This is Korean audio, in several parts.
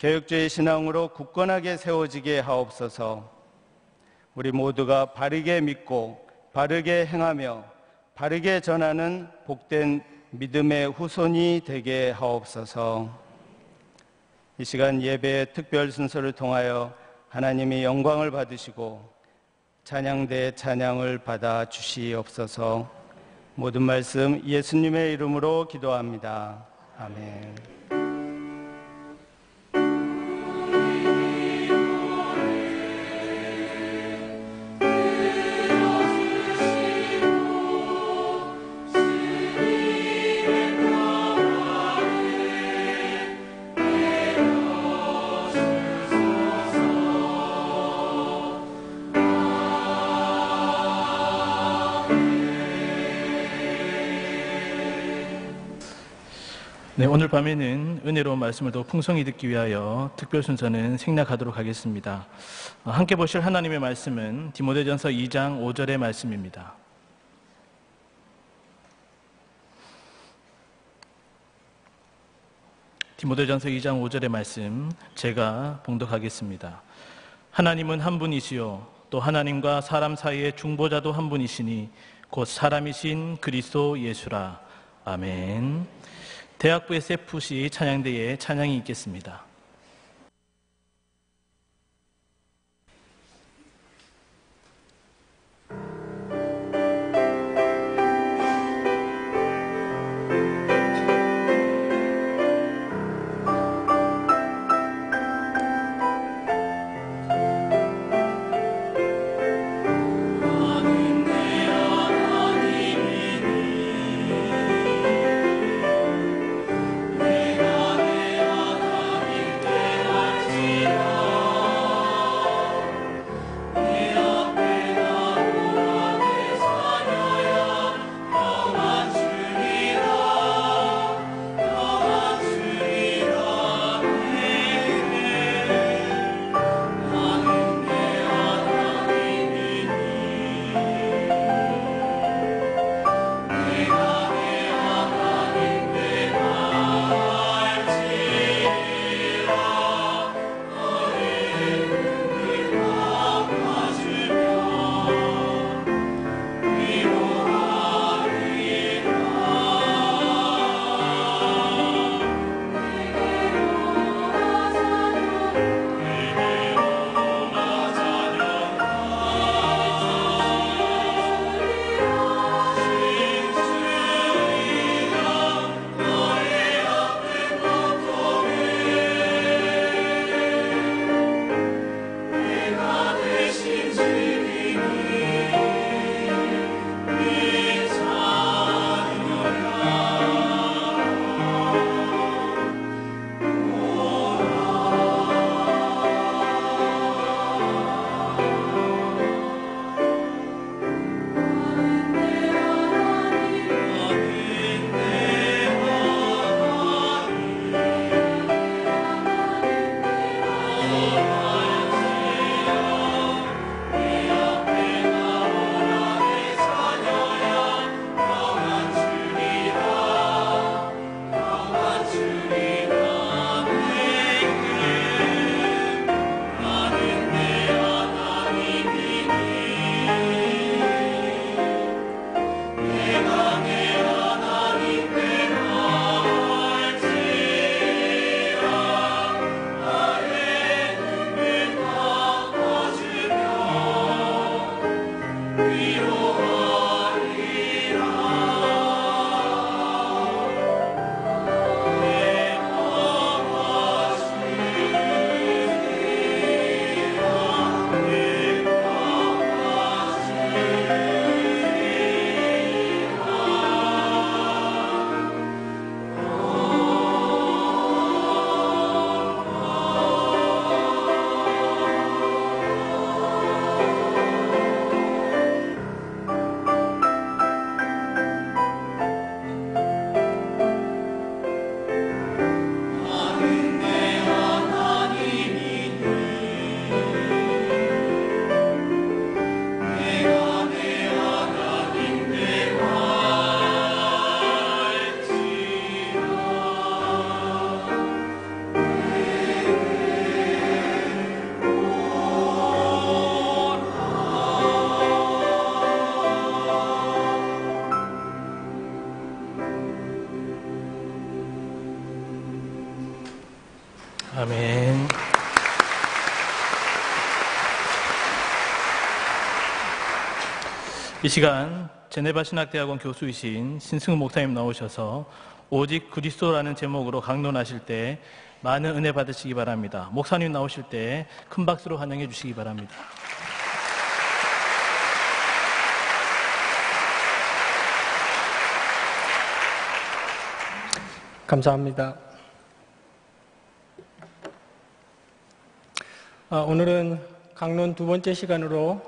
개혁주의 신앙으로 굳건하게 세워지게 하옵소서. 우리 모두가 바르게 믿고 바르게 행하며 바르게 전하는 복된 믿음의 후손이 되게 하옵소서. 이 시간 예배의 특별 순서를 통하여 하나님이 영광을 받으시고 찬양대 찬양을 받아 주시옵소서. 모든 말씀 예수님의 이름으로 기도합니다. 아멘. 네, 오늘 밤에는 은혜로운 말씀을 더 풍성히 듣기 위하여 특별 순서는 생략하도록 하겠습니다. 함께 보실 하나님의 말씀은 디모데전서 2장 5절의 말씀입니다. 디모데전서 2장 5절의 말씀 제가 봉독하겠습니다. 하나님은 한 분이시요 또 하나님과 사람 사이의 중보자도 한 분이시니 곧 사람이신 그리스도 예수라. 아멘. 대학부의 세푸시 찬양대에 찬양이 있겠습니다. 하나님이니 아멘. 이 시간 제네바 신학대학원 교수이신 신승우 목사님 나오셔서 오직 그리스도라는 제목으로 강론하실 때 많은 은혜 받으시기 바랍니다. 목사님 나오실 때 큰 박수로 환영해 주시기 바랍니다. 감사합니다. 오늘은 강론 두 번째 시간으로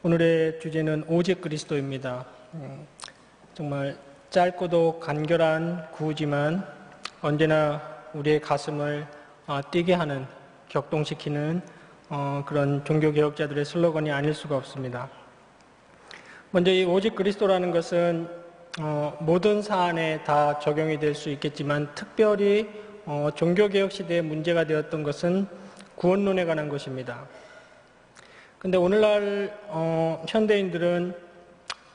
오늘의 주제는 오직 그리스도입니다. 정말 짧고도 간결한 구호지만 언제나 우리의 가슴을 뛰게 하는, 격동시키는 그런 종교개혁자들의 슬로건이 아닐 수가 없습니다. 먼저 이 오직 그리스도라는 것은 모든 사안에 다 적용이 될 수 있겠지만 특별히 종교개혁 시대에 문제가 되었던 것은 구원론에 관한 것입니다. 근데 오늘날 현대인들은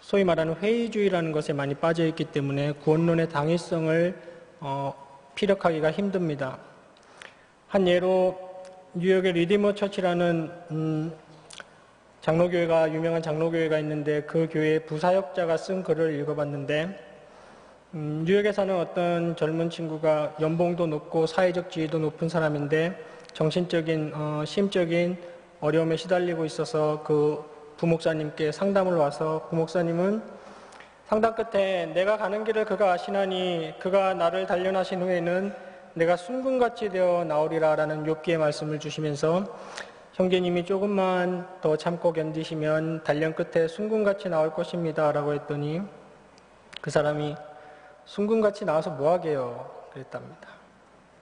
소위 말하는 회의주의라는 것에 많이 빠져 있기 때문에 구원론의 당위성을 피력하기가 힘듭니다. 한 예로 뉴욕의 리디머 처치라는 장로교회가, 유명한 장로교회가 있는데 그 교회의 부사역자가 쓴 글을 읽어봤는데 뉴욕에 사는 어떤 젊은 친구가 연봉도 높고 사회적 지위도 높은 사람인데 정신적인, 심적인 어려움에 시달리고 있어서 그 부목사님께 상담을 와서 부목사님은 상담 끝에 내가 가는 길을 그가 아시나니 그가 나를 단련하신 후에는 내가 순금같이 되어 나오리라 라는 욥기의 말씀을 주시면서 형제님이 조금만 더 참고 견디시면 단련 끝에 순금같이 나올 것입니다 라고 했더니 그 사람이 순금같이 나와서 뭐하게요? 그랬답니다.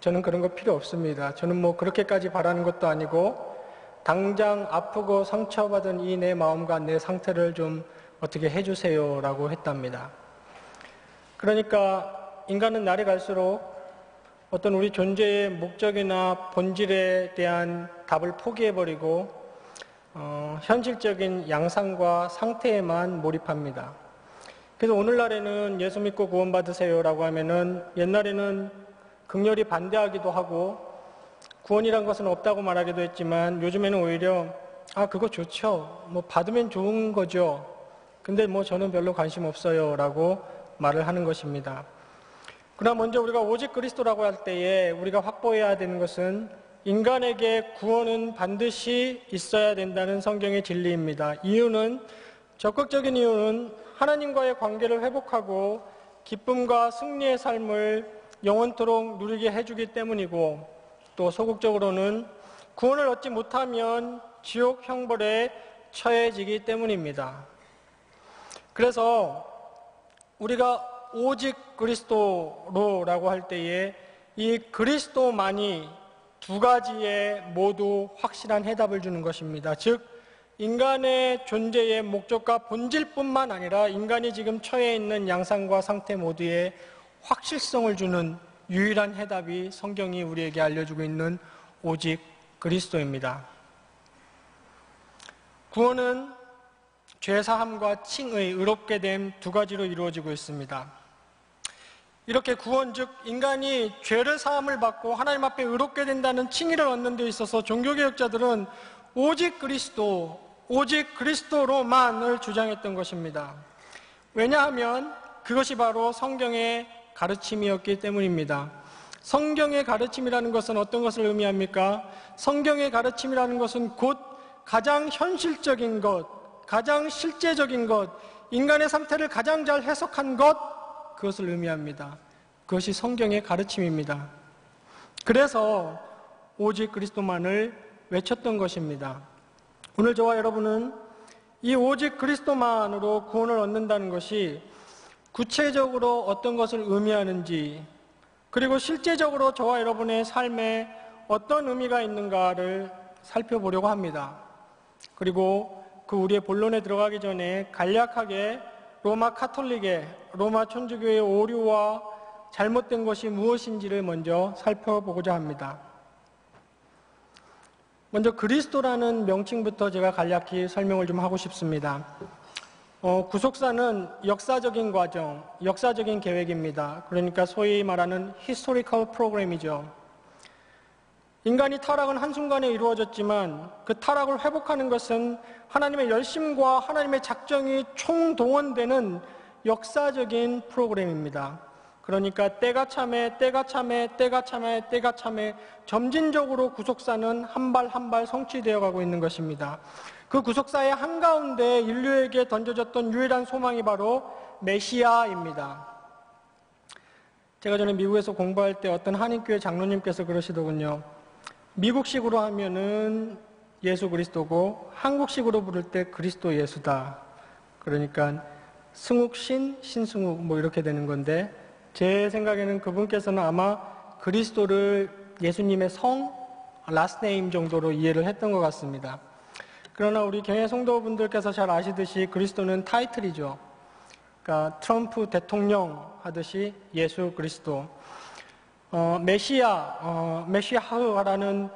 저는 그런 거 필요 없습니다. 저는 뭐 그렇게까지 바라는 것도 아니고 당장 아프고 상처받은 이 내 마음과 내 상태를 좀 어떻게 해주세요 라고 했답니다. 그러니까 인간은 날이 갈수록 어떤 우리 존재의 목적이나 본질에 대한 답을 포기해버리고 현실적인 양상과 상태에만 몰입합니다. 그래서 오늘날에는 예수 믿고 구원받으세요 라고 하면은 옛날에는 극렬히 반대하기도 하고 구원이란 것은 없다고 말하기도 했지만 요즘에는 오히려 그거 좋죠. 뭐 받으면 좋은 거죠. 근데 뭐 저는 별로 관심 없어요 라고 말을 하는 것입니다. 그러나 먼저 우리가 오직 그리스도라고 할 때에 우리가 확보해야 되는 것은 인간에게 구원은 반드시 있어야 된다는 성경의 진리입니다. 적극적인 이유는 하나님과의 관계를 회복하고 기쁨과 승리의 삶을 영원토록 누리게 해주기 때문이고 또 소극적으로는 구원을 얻지 못하면 지옥 형벌에 처해지기 때문입니다. 그래서 우리가 오직 그리스도로라고 할 때에 이 그리스도만이 두 가지에 모두 확실한 해답을 주는 것입니다. 즉 인간의 존재의 목적과 본질뿐만 아니라 인간이 지금 처해 있는 양상과 상태 모두에 확실성을 주는 유일한 해답이 성경이 우리에게 알려주고 있는 오직 그리스도입니다. 구원은 죄사함과 칭의, 의롭게 됨 두 가지로 이루어지고 있습니다. 이렇게 구원, 즉 인간이 죄를 사함을 받고 하나님 앞에 의롭게 된다는 칭의를 얻는 데 있어서 종교개혁자들은 오직 그리스도, 오직 그리스도로만을 주장했던 것입니다. 왜냐하면 그것이 바로 성경의 가르침이었기 때문입니다. 성경의 가르침이라는 것은 어떤 것을 의미합니까? 성경의 가르침이라는 것은 곧 가장 현실적인 것, 가장 실제적인 것, 인간의 상태를 가장 잘 해석한 것, 그것을 의미합니다. 그것이 성경의 가르침입니다. 그래서 오직 그리스도만을 외쳤던 것입니다. 오늘 저와 여러분은 이 오직 그리스도만으로 구원을 얻는다는 것이 구체적으로 어떤 것을 의미하는지, 그리고 실제적으로 저와 여러분의 삶에 어떤 의미가 있는가를 살펴보려고 합니다. 그리고 그 우리의 본론에 들어가기 전에 간략하게 로마 카톨릭의, 로마 천주교의 오류와 잘못된 것이 무엇인지를 먼저 살펴보고자 합니다. 먼저 그리스도라는 명칭부터 제가 간략히 설명을 좀 하고 싶습니다. 구속사는 역사적인 과정, 역사적인 계획입니다. 그러니까 소위 말하는 히스토리컬 프로그램이죠. 인간이 타락은 한순간에 이루어졌지만 그 타락을 회복하는 것은 하나님의 열심과 하나님의 작정이 총동원되는 역사적인 프로그램입니다. 그러니까 때가 참에 점진적으로 구속사는 한 발 한 발 성취되어 가고 있는 것입니다. 그 구속사의 한가운데 인류에게 던져졌던 유일한 소망이 바로 메시아입니다. 제가 전에 미국에서 공부할 때 어떤 한인교회 장로님께서 그러시더군요. 미국식으로 하면은 예수 그리스도고 한국식으로 부를 때 그리스도 예수다. 그러니까 승욱신, 신승욱 뭐 이렇게 되는 건데 제 생각에는 그분께서는 아마 그리스도를 예수님의 성, last name 정도로 이해를 했던 것 같습니다. 그러나 우리 경외 성도분들께서 잘 아시듯이 그리스도는 타이틀이죠. 그러니까 트럼프 대통령 하듯이 예수 그리스도. 메시아라는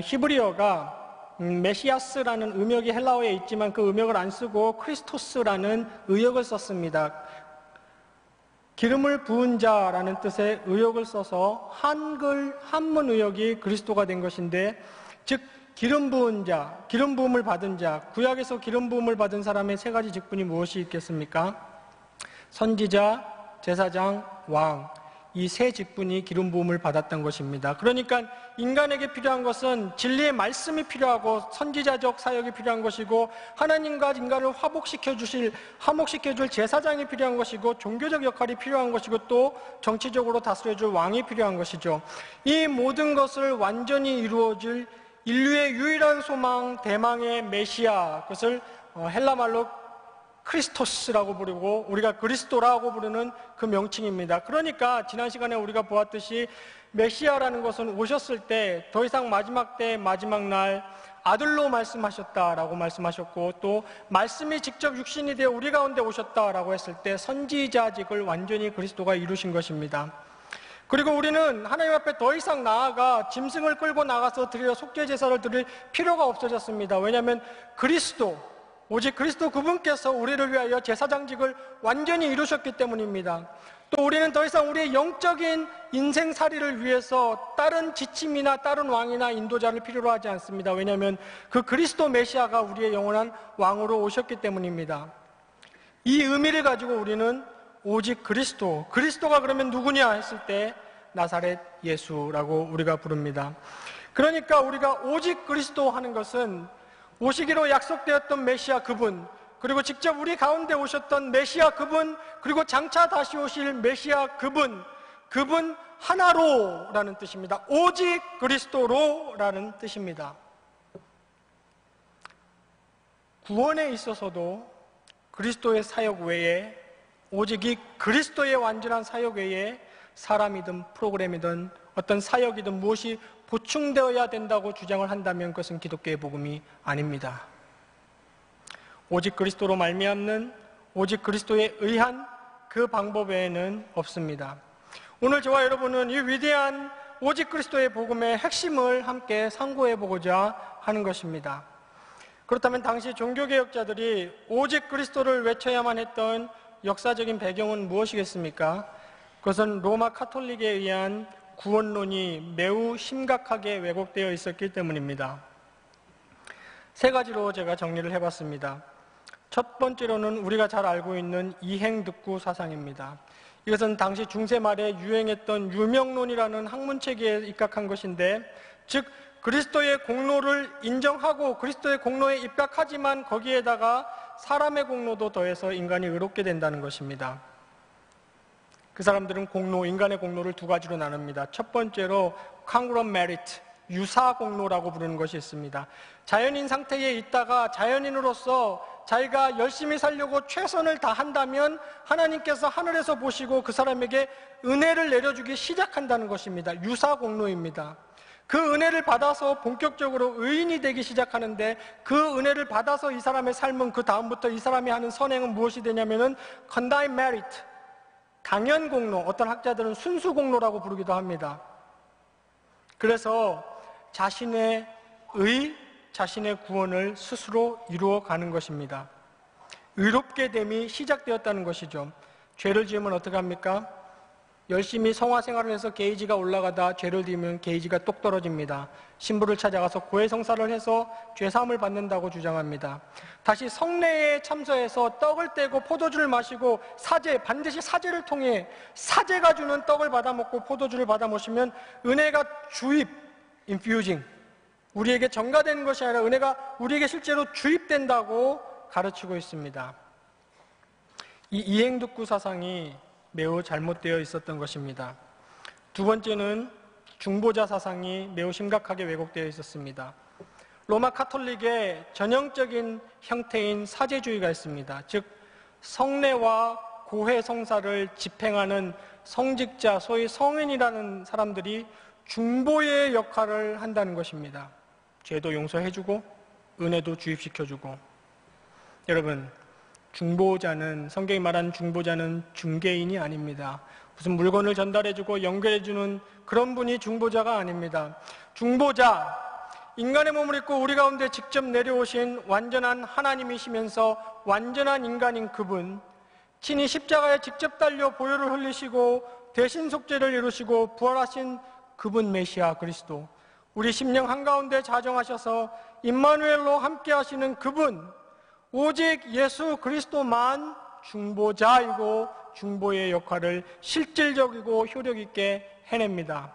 히브리어가 메시아스라는 음역이 헬라어에 있지만 그 음역을 안 쓰고 크리스토스라는 의역을 썼습니다. 기름을 부은 자라는 뜻의 의역을 써서 한글 한문 의역이 그리스도가 된 것인데, 즉 기름 부은 자, 기름 부음을 받은 자, 구약에서 기름 부음을 받은 사람의 세 가지 직분이 무엇이 있겠습니까? 선지자, 제사장, 왕, 이 세 직분이 기름 부음을 받았던 것입니다. 그러니까 인간에게 필요한 것은 진리의 말씀이 필요하고 선지자적 사역이 필요한 것이고, 하나님과 인간을 화목시켜줄 제사장이 필요한 것이고, 종교적 역할이 필요한 것이고, 또 정치적으로 다스려줄 왕이 필요한 것이죠. 이 모든 것을 완전히 이루어질 인류의 유일한 소망, 대망의 메시아, 그것을 헬라말로 크리스토스라고 부르고 우리가 그리스도라고 부르는 그 명칭입니다. 그러니까 지난 시간에 우리가 보았듯이 메시아라는 것은 오셨을 때 더 이상 마지막 때 마지막 날 아들로 말씀하셨다라고 말씀하셨고, 또 말씀이 직접 육신이 되어 우리 가운데 오셨다라고 했을 때 선지자직을 완전히 그리스도가 이루신 것입니다. 그리고 우리는 하나님 앞에 더 이상 나아가 짐승을 끌고 나가서 드려 속죄 제사를 드릴 필요가 없어졌습니다. 왜냐하면 오직 그리스도 그분께서 우리를 위하여 제사장직을 완전히 이루셨기 때문입니다. 또 우리는 더 이상 우리의 영적인 인생살이를 위해서 다른 지침이나 다른 왕이나 인도자를 필요로 하지 않습니다. 왜냐하면 그 그리스도 메시아가 우리의 영원한 왕으로 오셨기 때문입니다. 이 의미를 가지고 우리는 오직 그리스도가 그러면 누구냐 했을 때 나사렛 예수라고 우리가 부릅니다. 그러니까 우리가 오직 그리스도 하는 것은 오시기로 약속되었던 메시아 그분, 그리고 직접 우리 가운데 오셨던 메시아 그분, 그리고 장차 다시 오실 메시아 그분 하나로라는 뜻입니다. 오직 그리스도로라는 뜻입니다. 구원에 있어서도 그리스도의 사역 외에, 오직 이 그리스도의 완전한 사역 외에 사람이든 프로그램이든 어떤 사역이든 무엇이 보충되어야 된다고 주장을 한다면 그것은 기독교의 복음이 아닙니다. 오직 그리스도로 말미암는, 오직 그리스도에 의한 그 방법 외에는 없습니다. 오늘 저와 여러분은 이 위대한 오직 그리스도의 복음의 핵심을 함께 상고해 보고자 하는 것입니다. 그렇다면 당시 종교개혁자들이 오직 그리스도를 외쳐야만 했던 역사적인 배경은 무엇이겠습니까? 그것은 로마 카톨릭에 의한 구원론이 매우 심각하게 왜곡되어 있었기 때문입니다. 세 가지로 제가 정리를 해봤습니다. 첫 번째로는 우리가 잘 알고 있는 이행득구 사상입니다. 이것은 당시 중세 말에 유행했던 유명론이라는 학문체계에 입각한 것인데, 즉 그리스도의 공로를 인정하고 그리스도의 공로에 입각하지만 거기에다가 사람의 공로도 더해서 인간이 의롭게 된다는 것입니다. 그 사람들은 인간의 공로를 두 가지로 나눕니다. 첫 번째로 congruent merit, 유사 공로라고 부르는 것이 있습니다. 자연인 상태에 있다가 자연인으로서 자기가 열심히 살려고 최선을 다한다면 하나님께서 하늘에서 보시고 그 사람에게 은혜를 내려주기 시작한다는 것입니다. 유사 공로입니다. 그 은혜를 받아서 본격적으로 의인이 되기 시작하는데, 그 은혜를 받아서 이 사람의 삶은 그 다음부터 이 사람이 하는 선행은 무엇이 되냐면은 condign merit, 당연 공로, 어떤 학자들은 순수 공로라고 부르기도 합니다. 그래서 자신의 구원을 스스로 이루어가는 것입니다. 의롭게 됨이 시작되었다는 것이죠. 죄를 지으면 어떻게 합니까? 열심히 성화 생활을 해서 게이지가 올라가다 죄를 지으면 게이지가 똑 떨어집니다. 신부를 찾아가서 고해성사를 해서 죄사함을 받는다고 주장합니다. 다시 성례에 참석해서 떡을 떼고 포도주를 마시고 반드시 사제를 통해 사제가 주는 떡을 받아 먹고 포도주를 받아 마시면 은혜가 주입, infusing, 우리에게 전가되는 것이 아니라 은혜가 우리에게 실제로 주입된다고 가르치고 있습니다. 이 이행득구 사상이 매우 잘못되어 있었던 것입니다. 두 번째는 중보자 사상이 매우 심각하게 왜곡되어 있었습니다. 로마 카톨릭의 전형적인 형태인 사제주의가 있습니다. 즉 성례와 고해 성사를 집행하는 성직자, 소위 성인이라는 사람들이 중보의 역할을 한다는 것입니다. 죄도 용서해주고 은혜도 주입시켜주고. 여러분, 중보자는, 성경이 말하는 중보자는 중개인이 아닙니다. 무슨 물건을 전달해주고 연결해주는 그런 분이 중보자가 아닙니다. 중보자, 인간의 몸을 입고 우리 가운데 직접 내려오신 완전한 하나님이시면서 완전한 인간인 그분, 친히 십자가에 직접 달려 보혈을 흘리시고 대신 속죄를 이루시고 부활하신 그분 메시아 그리스도, 우리 심령 한가운데 자정하셔서 임마누엘로 함께 하시는 그분, 오직 예수 그리스도만 중보자이고 중보의 역할을 실질적이고 효력 있게 해냅니다.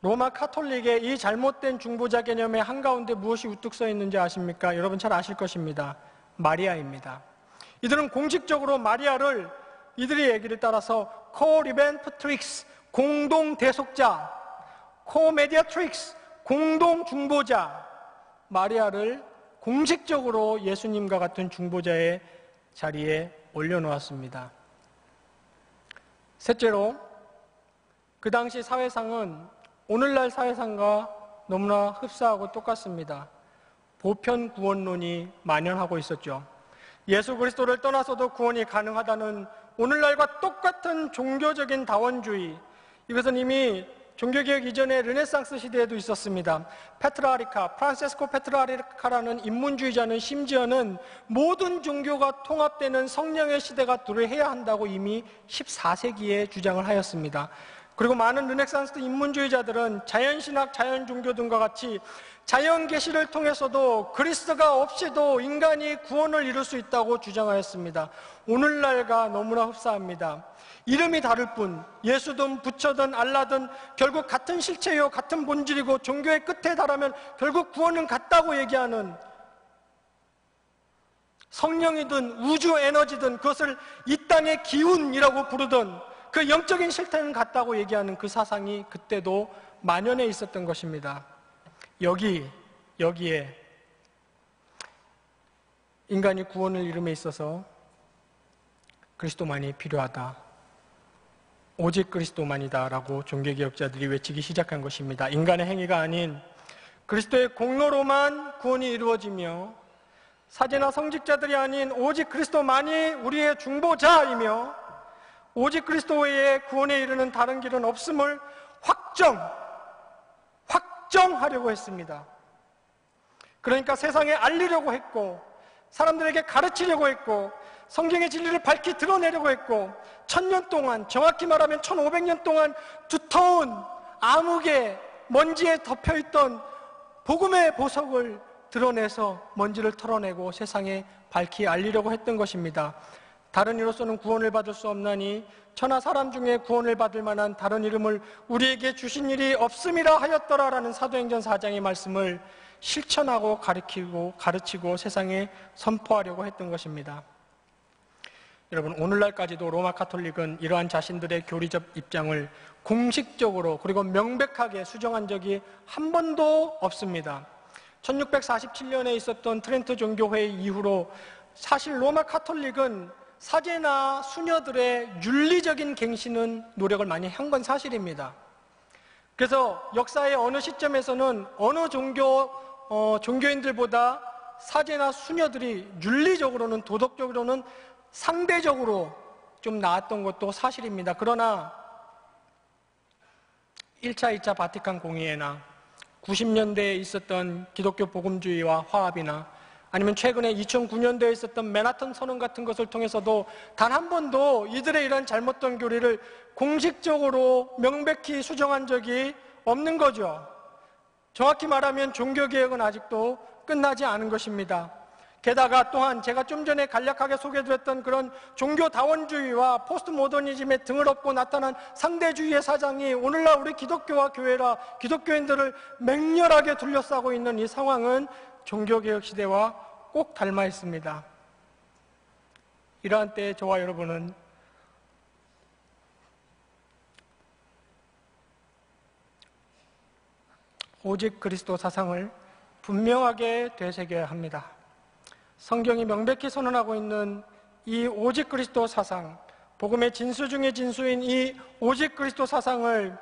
로마 카톨릭의 이 잘못된 중보자 개념의 한가운데 무엇이 우뚝 서 있는지 아십니까? 여러분 잘 아실 것입니다. 마리아입니다. 이들은 공식적으로 마리아를 이들의 얘기를 따라서 코리벤프트릭스, 공동 대속자, 코메디아트릭스, 공동 중보자, 마리아를 공식적으로 예수님과 같은 중보자의 자리에 올려놓았습니다. 셋째로, 그 당시 사회상은 오늘날 사회상과 너무나 흡사하고 똑같습니다. 보편 구원론이 만연하고 있었죠. 예수 그리스도를 떠나서도 구원이 가능하다는 오늘날과 똑같은 종교적인 다원주의, 이것은 이미 종교개혁 이전의 르네상스 시대에도 있었습니다. 프란체스코 페트라리카라는 인문주의자는 심지어는 모든 종교가 통합되는 성령의 시대가 도래해야 한다고 이미 14세기에 주장을 하였습니다. 그리고 많은 르네상스 인문주의자들은 자연신학, 자연종교 등과 같이 자연계시를 통해서도 그리스도가 없이도 인간이 구원을 이룰 수 있다고 주장하였습니다. 오늘날과 너무나 흡사합니다. 이름이 다를 뿐 예수든 부처든 알라든 결국 같은 실체요 같은 본질이고 종교의 끝에 달하면 결국 구원은 같다고 얘기하는, 성령이든 우주 에너지든 그것을 이 땅의 기운이라고 부르든 그 영적인 실태는 같다고 얘기하는 그 사상이 그때도 만연해 있었던 것입니다. 여기에 인간이 구원을 이룸에 있어서 그리스도만이 필요하다, 오직 그리스도만이다 라고 종교개혁자들이 외치기 시작한 것입니다. 인간의 행위가 아닌 그리스도의 공로로만 구원이 이루어지며 사제나 성직자들이 아닌 오직 그리스도만이 우리의 중보자이며 오직 그리스도 외에 구원에 이르는 다른 길은 없음을 확정하려고 했습니다. 그러니까 세상에 알리려고 했고 사람들에게 가르치려고 했고 성경의 진리를 밝히 드러내려고 했고 1000년 동안, 정확히 말하면 1500년 동안 두터운 암흑의 먼지에 덮여있던 복음의 보석을 드러내서 먼지를 털어내고 세상에 밝히 알리려고 했던 것입니다. 다른 이로서는 구원을 받을 수 없나니 천하 사람 중에 구원을 받을 만한 다른 이름을 우리에게 주신 일이 없음이라 하였더라라는 사도행전 4장의 말씀을 실천하고 가르치고 세상에 선포하려고 했던 것입니다. 여러분, 오늘날까지도 로마 카톨릭은 이러한 자신들의 교리적 입장을 공식적으로 그리고 명백하게 수정한 적이 한 번도 없습니다. 1647년에 있었던 트렌트 종교회의 이후로 사실 로마 카톨릭은 사제나 수녀들의 윤리적인 갱신은 노력을 많이 한 건 사실입니다. 그래서 역사의 어느 시점에서는 어느 종교인들보다 사제나 수녀들이 윤리적으로는, 도덕적으로는 상대적으로 좀 나았던 것도 사실입니다. 그러나 1차, 2차 바티칸 공의회나 90년대에 있었던 기독교 복음주의와 화합이나 아니면 최근에 2009년도에 있었던 맨하탄 선언 같은 것을 통해서도 단 한 번도 이들의 이런 잘못된 교리를 공식적으로 명백히 수정한 적이 없는 거죠. 정확히 말하면 종교개혁은 아직도 끝나지 않은 것입니다. 게다가 또한 제가 좀 전에 간략하게 소개드렸던 그런 종교다원주의와 포스트 모더니즘에 등을 업고 나타난 상대주의의 사장이 오늘날 우리 기독교와 교회라 기독교인들을 맹렬하게 둘러싸고 있는 이 상황은 종교개혁 시대와 꼭 닮아 있습니다. 이러한 때에 저와 여러분은 오직 그리스도 사상을 분명하게 되새겨야 합니다. 성경이 명백히 선언하고 있는 이 오직 그리스도 사상, 복음의 진수 중의 진수인 이 오직 그리스도 사상을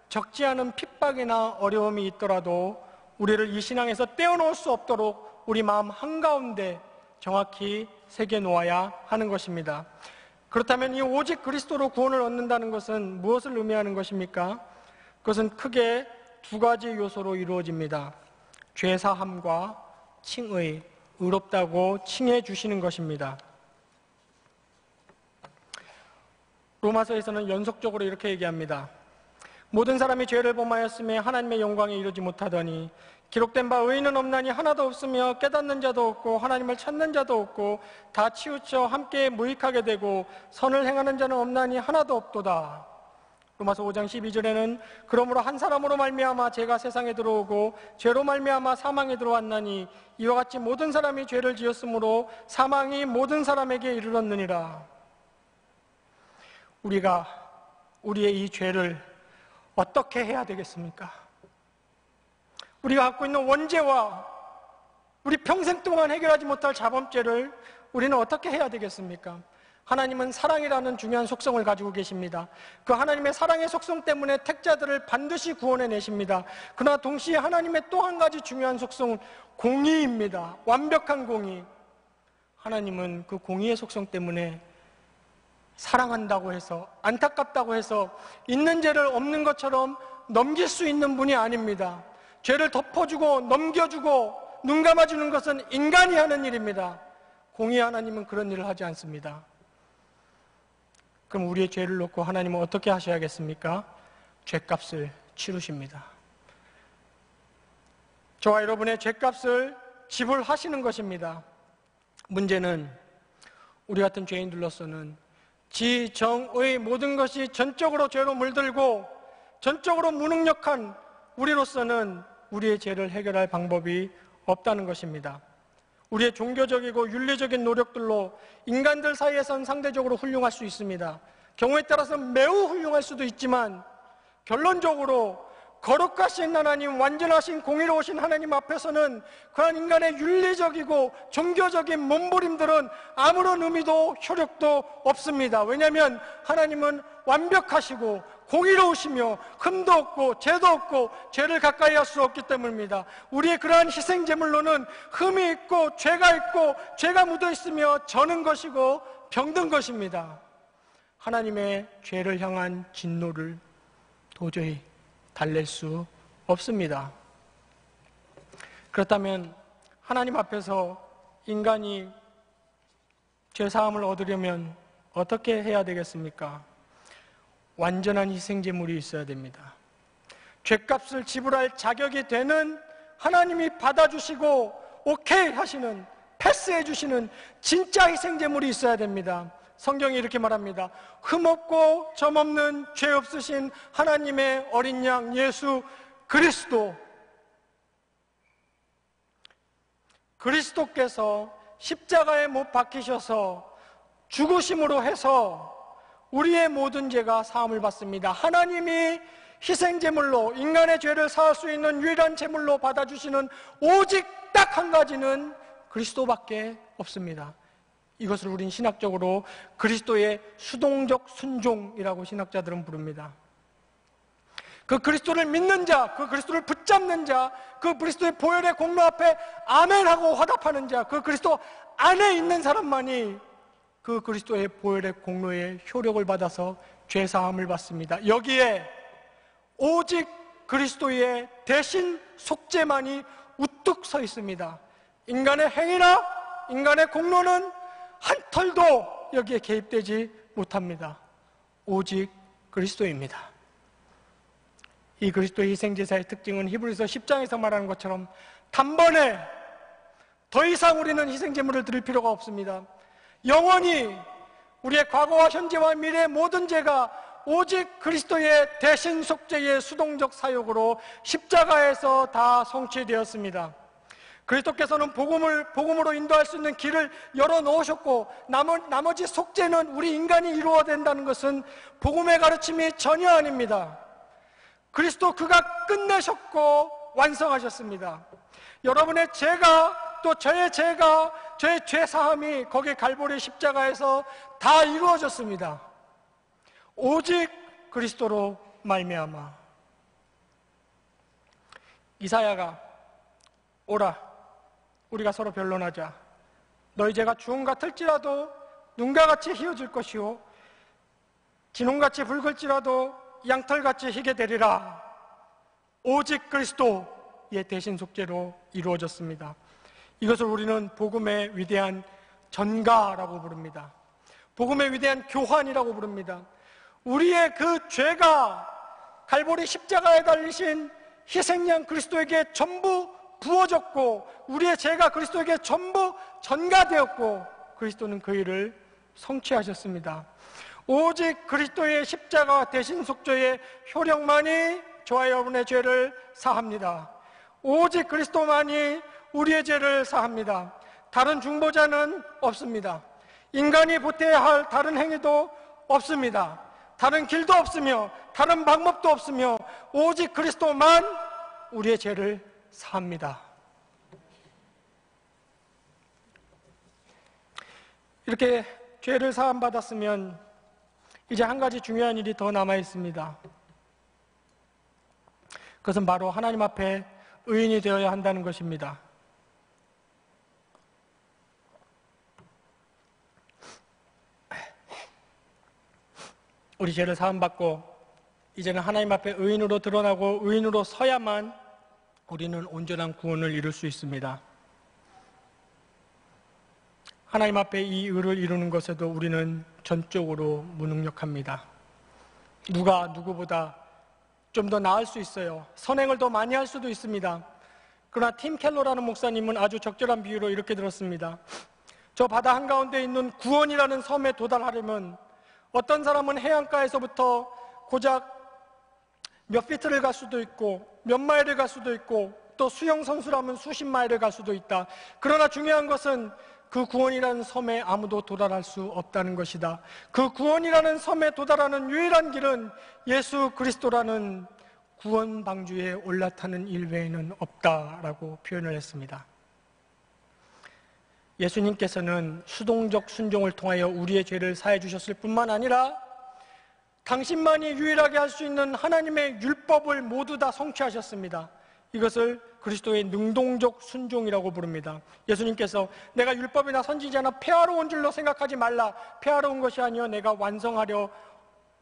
적지 않은 핍박이나 어려움이 있더라도 우리를 이 신앙에서 떼어놓을 수 없도록 우리 마음 한가운데 정확히 새겨놓아야 하는 것입니다. 그렇다면 이 오직 그리스도로 구원을 얻는다는 것은 무엇을 의미하는 것입니까? 그것은 크게 두 가지 요소로 이루어집니다. 죄사함과 칭의, 의롭다고 칭해 주시는 것입니다. 로마서에서는 연속적으로 이렇게 얘기합니다. 모든 사람이 죄를 범하였으며 하나님의 영광에 이르지 못하더니 기록된 바 의인은 없나니 하나도 없으며 깨닫는 자도 없고 하나님을 찾는 자도 없고 다 치우쳐 함께 무익하게 되고 선을 행하는 자는 없나니 하나도 없도다. 로마서 5장 12절에는 그러므로 한 사람으로 말미암아 죄가 세상에 들어오고 죄로 말미암아 사망에 들어왔나니 이와 같이 모든 사람이 죄를 지었으므로 사망이 모든 사람에게 이르렀느니라. 우리가 우리의 이 죄를 어떻게 해야 되겠습니까? 우리가 갖고 있는 원죄와 우리 평생 동안 해결하지 못할 자범죄를 우리는 어떻게 해야 되겠습니까? 하나님은 사랑이라는 중요한 속성을 가지고 계십니다. 그 하나님의 사랑의 속성 때문에 택자들을 반드시 구원해 내십니다. 그러나 동시에 하나님의 또 한 가지 중요한 속성은 공의입니다. 완벽한 공의. 하나님은 그 공의의 속성 때문에 사랑한다고 해서, 안타깝다고 해서 있는 죄를 없는 것처럼 넘길 수 있는 분이 아닙니다. 죄를 덮어주고 넘겨주고 눈 감아주는 것은 인간이 하는 일입니다. 공의 하나님은 그런 일을 하지 않습니다. 그럼 우리의 죄를 놓고 하나님은 어떻게 하셔야겠습니까? 죄값을 치르십니다. 저와 여러분의 죄값을 지불하시는 것입니다. 문제는 우리 같은 죄인들로서는 지정의 모든 것이 전적으로 죄로 물들고 전적으로 무능력한 우리로서는 우리의 죄를 해결할 방법이 없다는 것입니다. 우리의 종교적이고 윤리적인 노력들로 인간들 사이에선 상대적으로 훌륭할 수 있습니다. 경우에 따라서는 매우 훌륭할 수도 있지만 결론적으로 거룩하신 하나님, 완전하신 공의로우신 하나님 앞에서는 그런 인간의 윤리적이고 종교적인 몸부림들은 아무런 의미도 효력도 없습니다. 왜냐하면 하나님은 완벽하시고 공의로우시며 흠도 없고 죄도 없고 죄를 가까이 할 수 없기 때문입니다. 우리의 그러한 희생제물로는 흠이 있고 죄가 묻어 있으며 저는 것이고 병든 것입니다. 하나님의 죄를 향한 진노를 도저히 달랠 수 없습니다. 그렇다면 하나님 앞에서 인간이 죄사함을 얻으려면 어떻게 해야 되겠습니까? 완전한 희생제물이 있어야 됩니다. 죄값을 지불할 자격이 되는 하나님이 받아주시고 오케이 하시는, 패스해 주시는 진짜 희생제물이 있어야 됩니다. 성경이 이렇게 말합니다. 흠없고 점없는 죄 없으신 하나님의 어린 양 예수 그리스도, 그리스도께서 십자가에 못 박히셔서 죽으심으로 해서 우리의 모든 죄가 사함을 받습니다. 하나님이 희생제물로 인간의 죄를 사할 수 있는 유일한 제물로 받아주시는 오직 딱 한 가지는 그리스도밖에 없습니다. 이것을 우린 신학적으로 그리스도의 수동적 순종이라고 신학자들은 부릅니다. 그 그리스도를 믿는 자, 그 그리스도를 붙잡는 자, 그 그리스도의 보혈의 공로 앞에 아멘하고 화답하는 자, 그 그리스도 안에 있는 사람만이 그 그리스도의 보혈의 공로의 효력을 받아서 죄사함을 받습니다. 여기에 오직 그리스도의 대신 속죄만이 우뚝 서 있습니다. 인간의 행위나 인간의 공로는 한 털도 여기에 개입되지 못합니다. 오직 그리스도입니다. 이 그리스도의 희생제사의 특징은 히브리서 10장에서 말하는 것처럼 단번에 더 이상 우리는 희생제물을 드릴 필요가 없습니다. 영원히 우리의 과거와 현재와 미래의 모든 죄가 오직 그리스도의 대신 속죄의 수동적 사역으로 십자가에서 다 성취되었습니다. 그리스도께서는 복음으로 인도할 수 있는 길을 열어놓으셨고 나머지 속죄는 우리 인간이 이루어야 된다는 것은 복음의 가르침이 전혀 아닙니다. 그리스도 그가 끝내셨고 완성하셨습니다. 여러분의 죄가 또 저의 죄가 저의 죄사함이 거기 갈보리 십자가에서 다 이루어졌습니다. 오직 그리스도로 말미암아. 이사야가 오라 우리가 서로 변론하자. 너희 죄가 주홍 같을지라도 눈과 같이 희어질 것이요 진홍같이 붉을지라도 양털같이 희게 되리라. 오직 그리스도의 대신 속죄로 이루어졌습니다. 이것을 우리는 복음의 위대한 전가라고 부릅니다. 복음의 위대한 교환이라고 부릅니다. 우리의 그 죄가 갈보리 십자가에 달리신 희생양 그리스도에게 전부 부어졌고 우리의 죄가 그리스도에게 전부 전가되었고 그리스도는 그 일을 성취하셨습니다. 오직 그리스도의 십자가 대신 속죄의 효력만이 저와 여러분의 죄를 사합니다. 오직 그리스도만이 우리의 죄를 사합니다. 다른 중보자는 없습니다. 인간이 보태야 할 다른 행위도 없습니다. 다른 길도 없으며 다른 방법도 없으며 오직 그리스도만 우리의 죄를 사합니다. 이렇게 죄를 사함받았으면 이제 한 가지 중요한 일이 더 남아 있습니다. 그것은 바로 하나님 앞에 의인이 되어야 한다는 것입니다. 우리 죄를 사함받고 이제는 하나님 앞에 의인으로 드러나고 의인으로 서야만 우리는 온전한 구원을 이룰 수 있습니다. 하나님 앞에 이 의를 이루는 것에도 우리는 전적으로 무능력합니다. 누가 누구보다 좀 더 나을 수 있어요. 선행을 더 많이 할 수도 있습니다. 그러나 팀 켈러라는 목사님은 아주 적절한 비유로 이렇게 들었습니다. 저 바다 한가운데 있는 구원이라는 섬에 도달하려면 어떤 사람은 해안가에서부터 고작 몇 피트를 갈 수도 있고 몇 마일을 갈 수도 있고 또 수영선수라면 수십 마일을 갈 수도 있다. 그러나 중요한 것은 그 구원이라는 섬에 아무도 도달할 수 없다는 것이다. 그 구원이라는 섬에 도달하는 유일한 길은 예수 그리스도라는 구원 방주에 올라타는 일 외에는 없다라고 표현을 했습니다. 예수님께서는 수동적 순종을 통하여 우리의 죄를 사해 주셨을 뿐만 아니라 당신만이 유일하게 할 수 있는 하나님의 율법을 모두 다 성취하셨습니다. 이것을 그리스도의 능동적 순종이라고 부릅니다. 예수님께서 내가 율법이나 선지자나 폐하러 온 줄로 생각하지 말라. 폐하러 온 것이 아니여 내가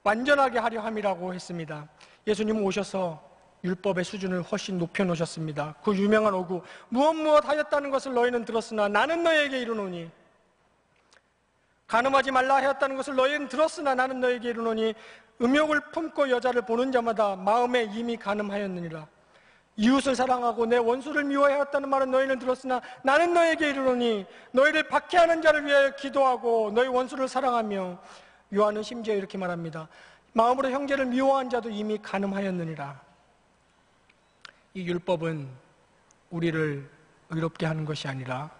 완전하게 하려 함이라고 했습니다. 예수님은 오셔서 율법의 수준을 훨씬 높여놓으셨습니다. 그 유명한 어구 무엇 하였다는 것을 너희는 들었으나 나는 너희에게 이르노니 간음하지 말라 하였다는 것을 너희는 들었으나 나는 너희에게 이르노니 음욕을 품고 여자를 보는 자마다 마음에 이미 간음하였느니라. 이웃을 사랑하고 내 원수를 미워하였다는 말은 너희는 들었으나 나는 너희에게 이르노니 너희를 박해하는 자를 위하여 기도하고 너희 원수를 사랑하며 요한은 심지어 이렇게 말합니다. 마음으로 형제를 미워한 자도 이미 간음하였느니라. 이 율법은 우리를 의롭게 하는 것이 아니라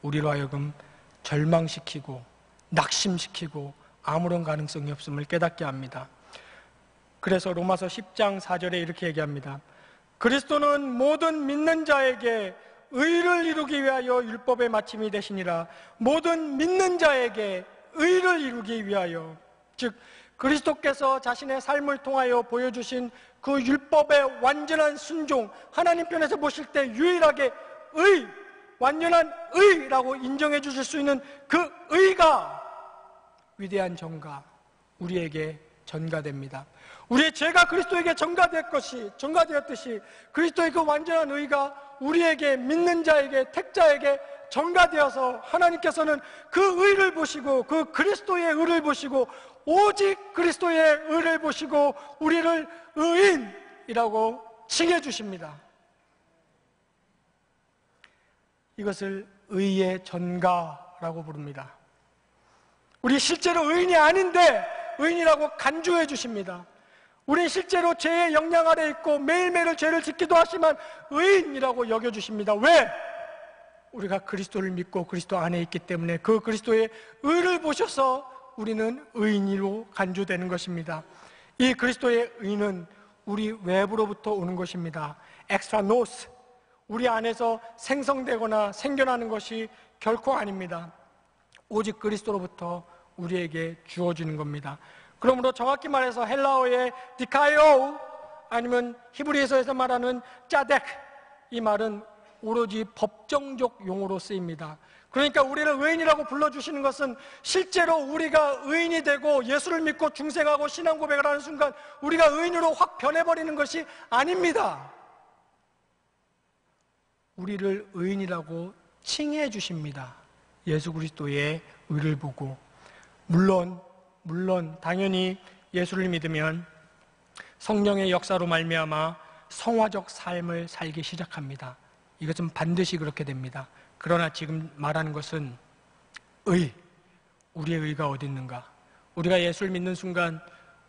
우리로 하여금 절망시키고 낙심시키고 아무런 가능성이 없음을 깨닫게 합니다. 그래서 로마서 10장 4절에 이렇게 얘기합니다. 그리스도는 모든 믿는 자에게 의를 이루기 위하여 율법의 마침이 되시니라. 모든 믿는 자에게 의를 이루기 위하여, 즉 그리스도께서 자신의 삶을 통하여 보여주신 그 율법의 완전한 순종, 하나님 편에서 보실 때 유일하게 의, 완전한 의라고 인정해 주실 수 있는 그 의가 위대한 전가, 우리에게 전가됩니다. 우리의 죄가 그리스도에게 전가되었듯이 그리스도의 그 완전한 의가 우리에게, 믿는 자에게, 택자에게 전가되어서 하나님께서는 그 의를 보시고, 그 그리스도의 의를 보시고, 오직 그리스도의 의를 보시고 우리를 의인이라고 칭해 주십니다. 이것을 의의 전가라고 부릅니다. 우리 실제로 의인이 아닌데 의인이라고 간주해 주십니다. 우리 실제로 죄의 영향 아래 있고 매일매일 죄를 짓기도 하지만 의인이라고 여겨주십니다. 왜? 우리가 그리스도를 믿고 그리스도 안에 있기 때문에 그 그리스도의 의를 보셔서 우리는 의인으로 간주되는 것입니다. 이 그리스도의 의는 우리 외부로부터 오는 것입니다. 엑스트라노스, 우리 안에서 생성되거나 생겨나는 것이 결코 아닙니다. 오직 그리스도로부터 우리에게 주어지는 겁니다. 그러므로 정확히 말해서 헬라어의 디카이오, 아니면 히브리에서에서 말하는 짜덱, 이 말은 오로지 법정적 용어로 쓰입니다. 그러니까 우리를 의인이라고 불러주시는 것은 실제로 우리가 의인이 되고 예수를 믿고 중생하고 신앙 고백을 하는 순간 우리가 의인으로 확 변해버리는 것이 아닙니다. 우리를 의인이라고 칭해 주십니다. 예수 그리스도의 의를 보고. 물론 당연히 예수를 믿으면 성령의 역사로 말미암아 성화적 삶을 살기 시작합니다. 이것은 반드시 그렇게 됩니다. 그러나 지금 말하는 것은 우리의 의가 어디 있는가? 우리가 예수를 믿는 순간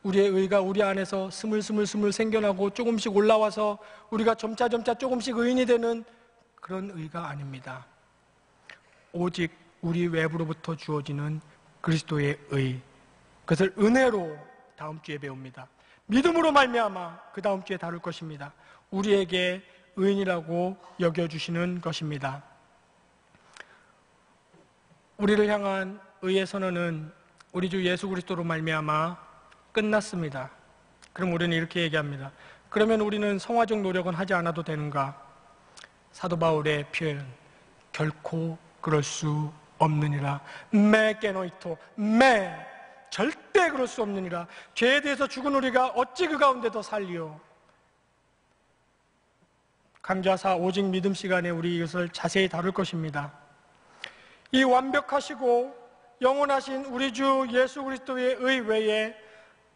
우리의 의가 우리 안에서 스물스물 생겨나고 조금씩 올라와서 우리가 점차 조금씩 의인이 되는 그런 의가 아닙니다. 오직 우리 외부로부터 주어지는 그리스도의 의, 그것을 은혜로 다음 주에 배웁니다. 믿음으로 말미암아 그 다음 주에 다룰 것입니다. 우리에게 의인이라고 여겨주시는 것입니다. 우리를 향한 의의 선언은 우리 주 예수 그리스도로 말미암아 끝났습니다. 그럼 우리는 이렇게 얘기합니다. 그러면 우리는 성화적 노력은 하지 않아도 되는가? 사도 바울의 표현, 결코 그럴 수 없느니라. 메게노이토, 절대 그럴 수 없느니라. 죄에 대해서 죽은 우리가 어찌 그 가운데도 살리오. 강좌4 오직 믿음 시간에 우리 이것을 자세히 다룰 것입니다. 이 완벽하시고 영원하신 우리 주 예수 그리스도의 의 외에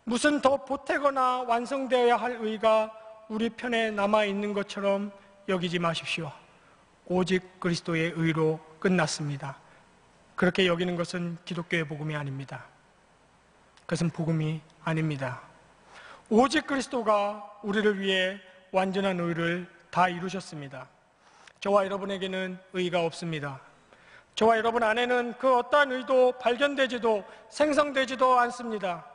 무슨 더 보태거나 완성되어야 할 의가 우리 편에 남아있는 것처럼 여기지 마십시오. 오직 그리스도의 의로 끝났습니다. 그렇게 여기는 것은 기독교의 복음이 아닙니다. 그것은 복음이 아닙니다. 오직 그리스도가 우리를 위해 완전한 의를 다 이루셨습니다. 저와 여러분에게는 의가 없습니다. 저와 여러분 안에는 그 어떠한 의도 발견되지도 생성되지도 않습니다.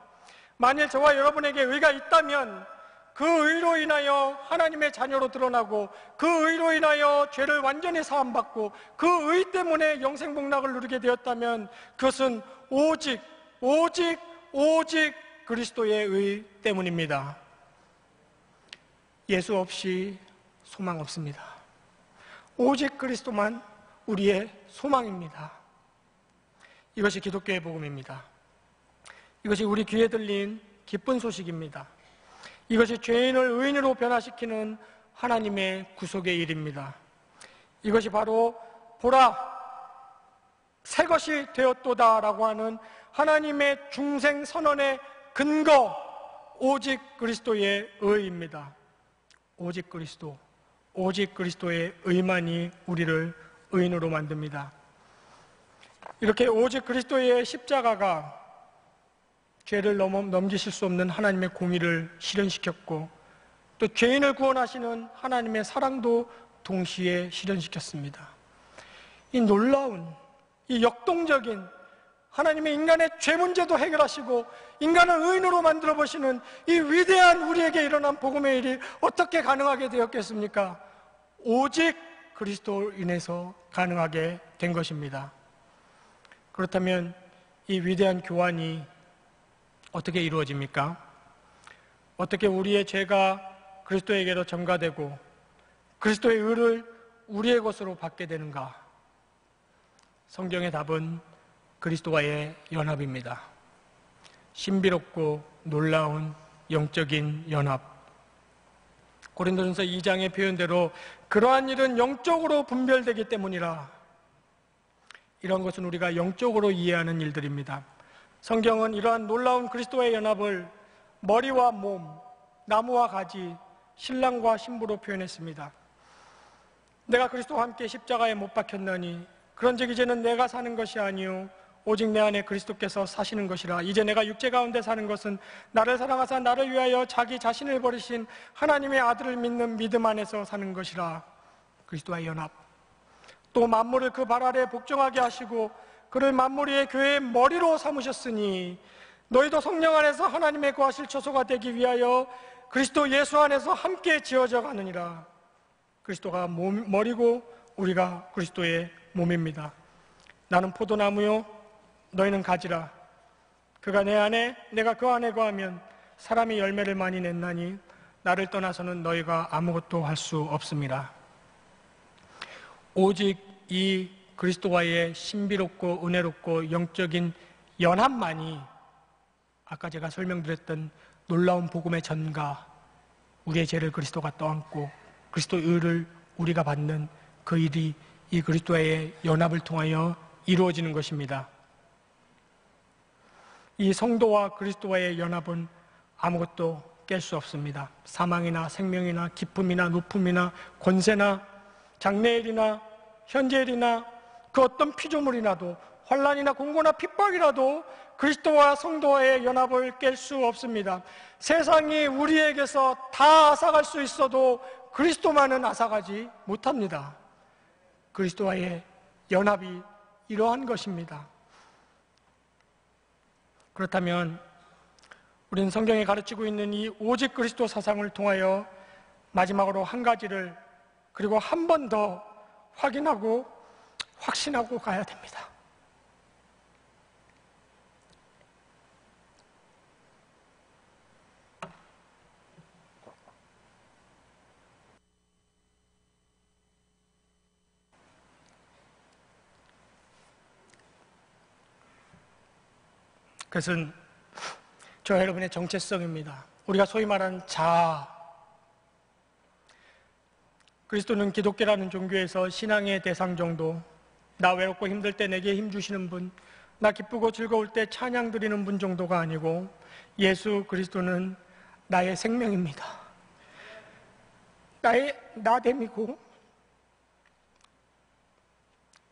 만일 저와 여러분에게 의가 있다면 그 의로 인하여 하나님의 자녀로 드러나고 그 의로 인하여 죄를 완전히 사함받고 그 의 때문에 영생복락을 누리게 되었다면 그것은 오직 그리스도의 의 때문입니다. 예수 없이 소망 없습니다. 오직 그리스도만 우리의 소망입니다. 이것이 기독교의 복음입니다. 이것이 우리 귀에 들린 기쁜 소식입니다. 이것이 죄인을 의인으로 변화시키는 하나님의 구속의 일입니다. 이것이 바로 보라 새 것이 되었도다 라고 하는 하나님의 중생 선언의 근거, 오직 그리스도의 의입니다. 오직 그리스도의 의만이 우리를 의인으로 만듭니다. 이렇게 오직 그리스도의 십자가가 죄를 넘기실 수 없는 하나님의 공의를 실현시켰고 또 죄인을 구원하시는 하나님의 사랑도 동시에 실현시켰습니다. 이 놀라운, 이 역동적인 하나님의 인간의 죄 문제도 해결하시고 인간을 의인으로 만들어 보시는 이 위대한 우리에게 일어난 복음의 일이 어떻게 가능하게 되었겠습니까? 오직 그리스도로 인해서 가능하게 된 것입니다. 그렇다면 이 위대한 교환이 어떻게 이루어집니까? 어떻게 우리의 죄가 그리스도에게로 전가되고 그리스도의 의를 우리의 것으로 받게 되는가? 성경의 답은 그리스도와의 연합입니다. 신비롭고 놀라운 영적인 연합. 고린도전서 2장의 표현대로 그러한 일은 영적으로 분별되기 때문이라. 이런 것은 우리가 영적으로 이해하는 일들입니다. 성경은 이러한 놀라운 그리스도의 연합을 머리와 몸, 나무와 가지, 신랑과 신부로 표현했습니다. 내가 그리스도와 함께 십자가에 못 박혔나니 그런즉 이제는 내가 사는 것이 아니요 오직 내 안에 그리스도께서 사시는 것이라. 이제 내가 육체 가운데 사는 것은 나를 사랑하사 나를 위하여 자기 자신을 버리신 하나님의 아들을 믿는 믿음 안에서 사는 것이라. 그리스도와의 연합. 또 만물을 그 발 아래 복종하게 하시고 그를 만물 위의 교회의 머리로 삼으셨으니 너희도 성령 안에서 하나님의 거하실 처소가 되기 위하여 그리스도 예수 안에서 함께 지어져 가느니라. 그리스도가 머리고 우리가 그리스도의 몸입니다. 나는 포도나무요 너희는 가지라. 그가 내 안에 내가 그 안에 거하면 사람이 열매를 많이 냈나니 나를 떠나서는 너희가 아무것도 할 수 없습니다. 오직 이 그리스도와의 신비롭고 은혜롭고 영적인 연합만이 아까 제가 설명드렸던 놀라운 복음의 전가, 우리의 죄를 그리스도가 떠안고 그리스도의 의를 우리가 받는 그 일이 이 그리스도와의 연합을 통하여 이루어지는 것입니다. 이 성도와 그리스도와의 연합은 아무것도 깰 수 없습니다. 사망이나 생명이나 기쁨이나 높음이나 권세나 장래일이나 현재일이나 그 어떤 피조물이라도 환난이나 공고나 핍박이라도 그리스도와 성도와의 연합을 깰 수 없습니다. 세상이 우리에게서 다 앗아갈 수 있어도 그리스도만은 앗아가지 못합니다. 그리스도와의 연합이 이러한 것입니다. 그렇다면 우리는 성경에 가르치고 있는 이 오직 그리스도 사상을 통하여 마지막으로 한 가지를 그리고 한 번 더 확인하고 확신하고 가야 됩니다. 그것은 저와 여러분의 정체성입니다. 우리가 소위 말하는 자아. 그리스도는 기독교라는 종교에서 신앙의 대상 정도, 나 외롭고 힘들 때 내게 힘 주시는 분, 나 기쁘고 즐거울 때 찬양 드리는 분 정도가 아니고 예수 그리스도는 나의 생명입니다. 나의 나됨이고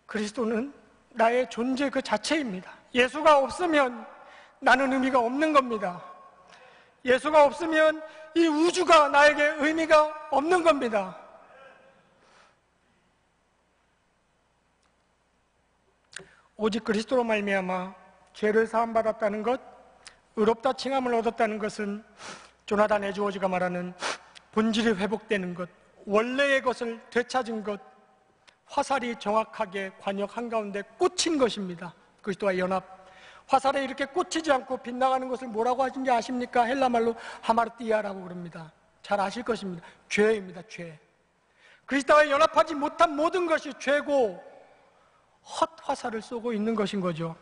그리스도는 나의 존재 그 자체입니다. 예수가 없으면 나는 의미가 없는 겁니다. 예수가 없으면 이 우주가 나에게 의미가 없는 겁니다. 오직 그리스도로 말미암아 죄를 사함받았다는 것, 의롭다 칭함을 얻었다는 것은 조나단 에즈워즈가 말하는 본질이 회복되는 것, 원래의 것을 되찾은 것, 화살이 정확하게 관역 한가운데 꽂힌 것입니다. 그리스도와 연합. 화살에 이렇게 꽂히지 않고 빗나가는 것을 뭐라고 하신지 아십니까? 헬라말로 하마르티아라고 그럽니다. 잘 아실 것입니다. 죄입니다. 죄. 그리스도와 연합하지 못한 모든 것이 죄고 헛 화살을 쏘고 있는 것인 거죠.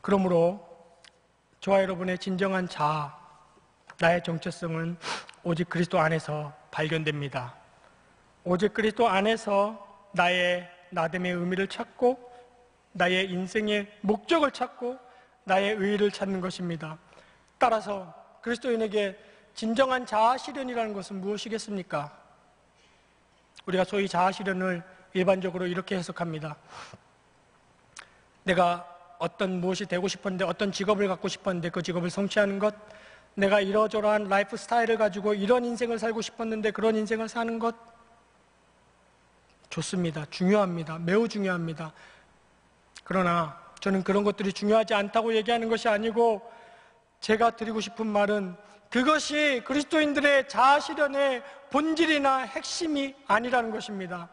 그러므로 저와 여러분의 진정한 자아, 나의 정체성은 오직 그리스도 안에서 발견됩니다. 오직 그리스도 안에서 나의 나됨의 의미를 찾고 나의 인생의 목적을 찾고 나의 의의를 찾는 것입니다. 따라서 그리스도인에게 진정한 자아 실현이라는 것은 무엇이겠습니까? 우리가 소위 자아 실현을 일반적으로 이렇게 해석합니다. 내가 어떤 무엇이 되고 싶었는데, 어떤 직업을 갖고 싶었는데 그 직업을 성취하는 것, 내가 이러저러한 라이프 스타일을 가지고 이런 인생을 살고 싶었는데 그런 인생을 사는 것, 좋습니다. 중요합니다. 매우 중요합니다. 그러나 저는 그런 것들이 중요하지 않다고 얘기하는 것이 아니고, 제가 드리고 싶은 말은 그것이 그리스도인들의 자아 실현의 본질이나 핵심이 아니라는 것입니다.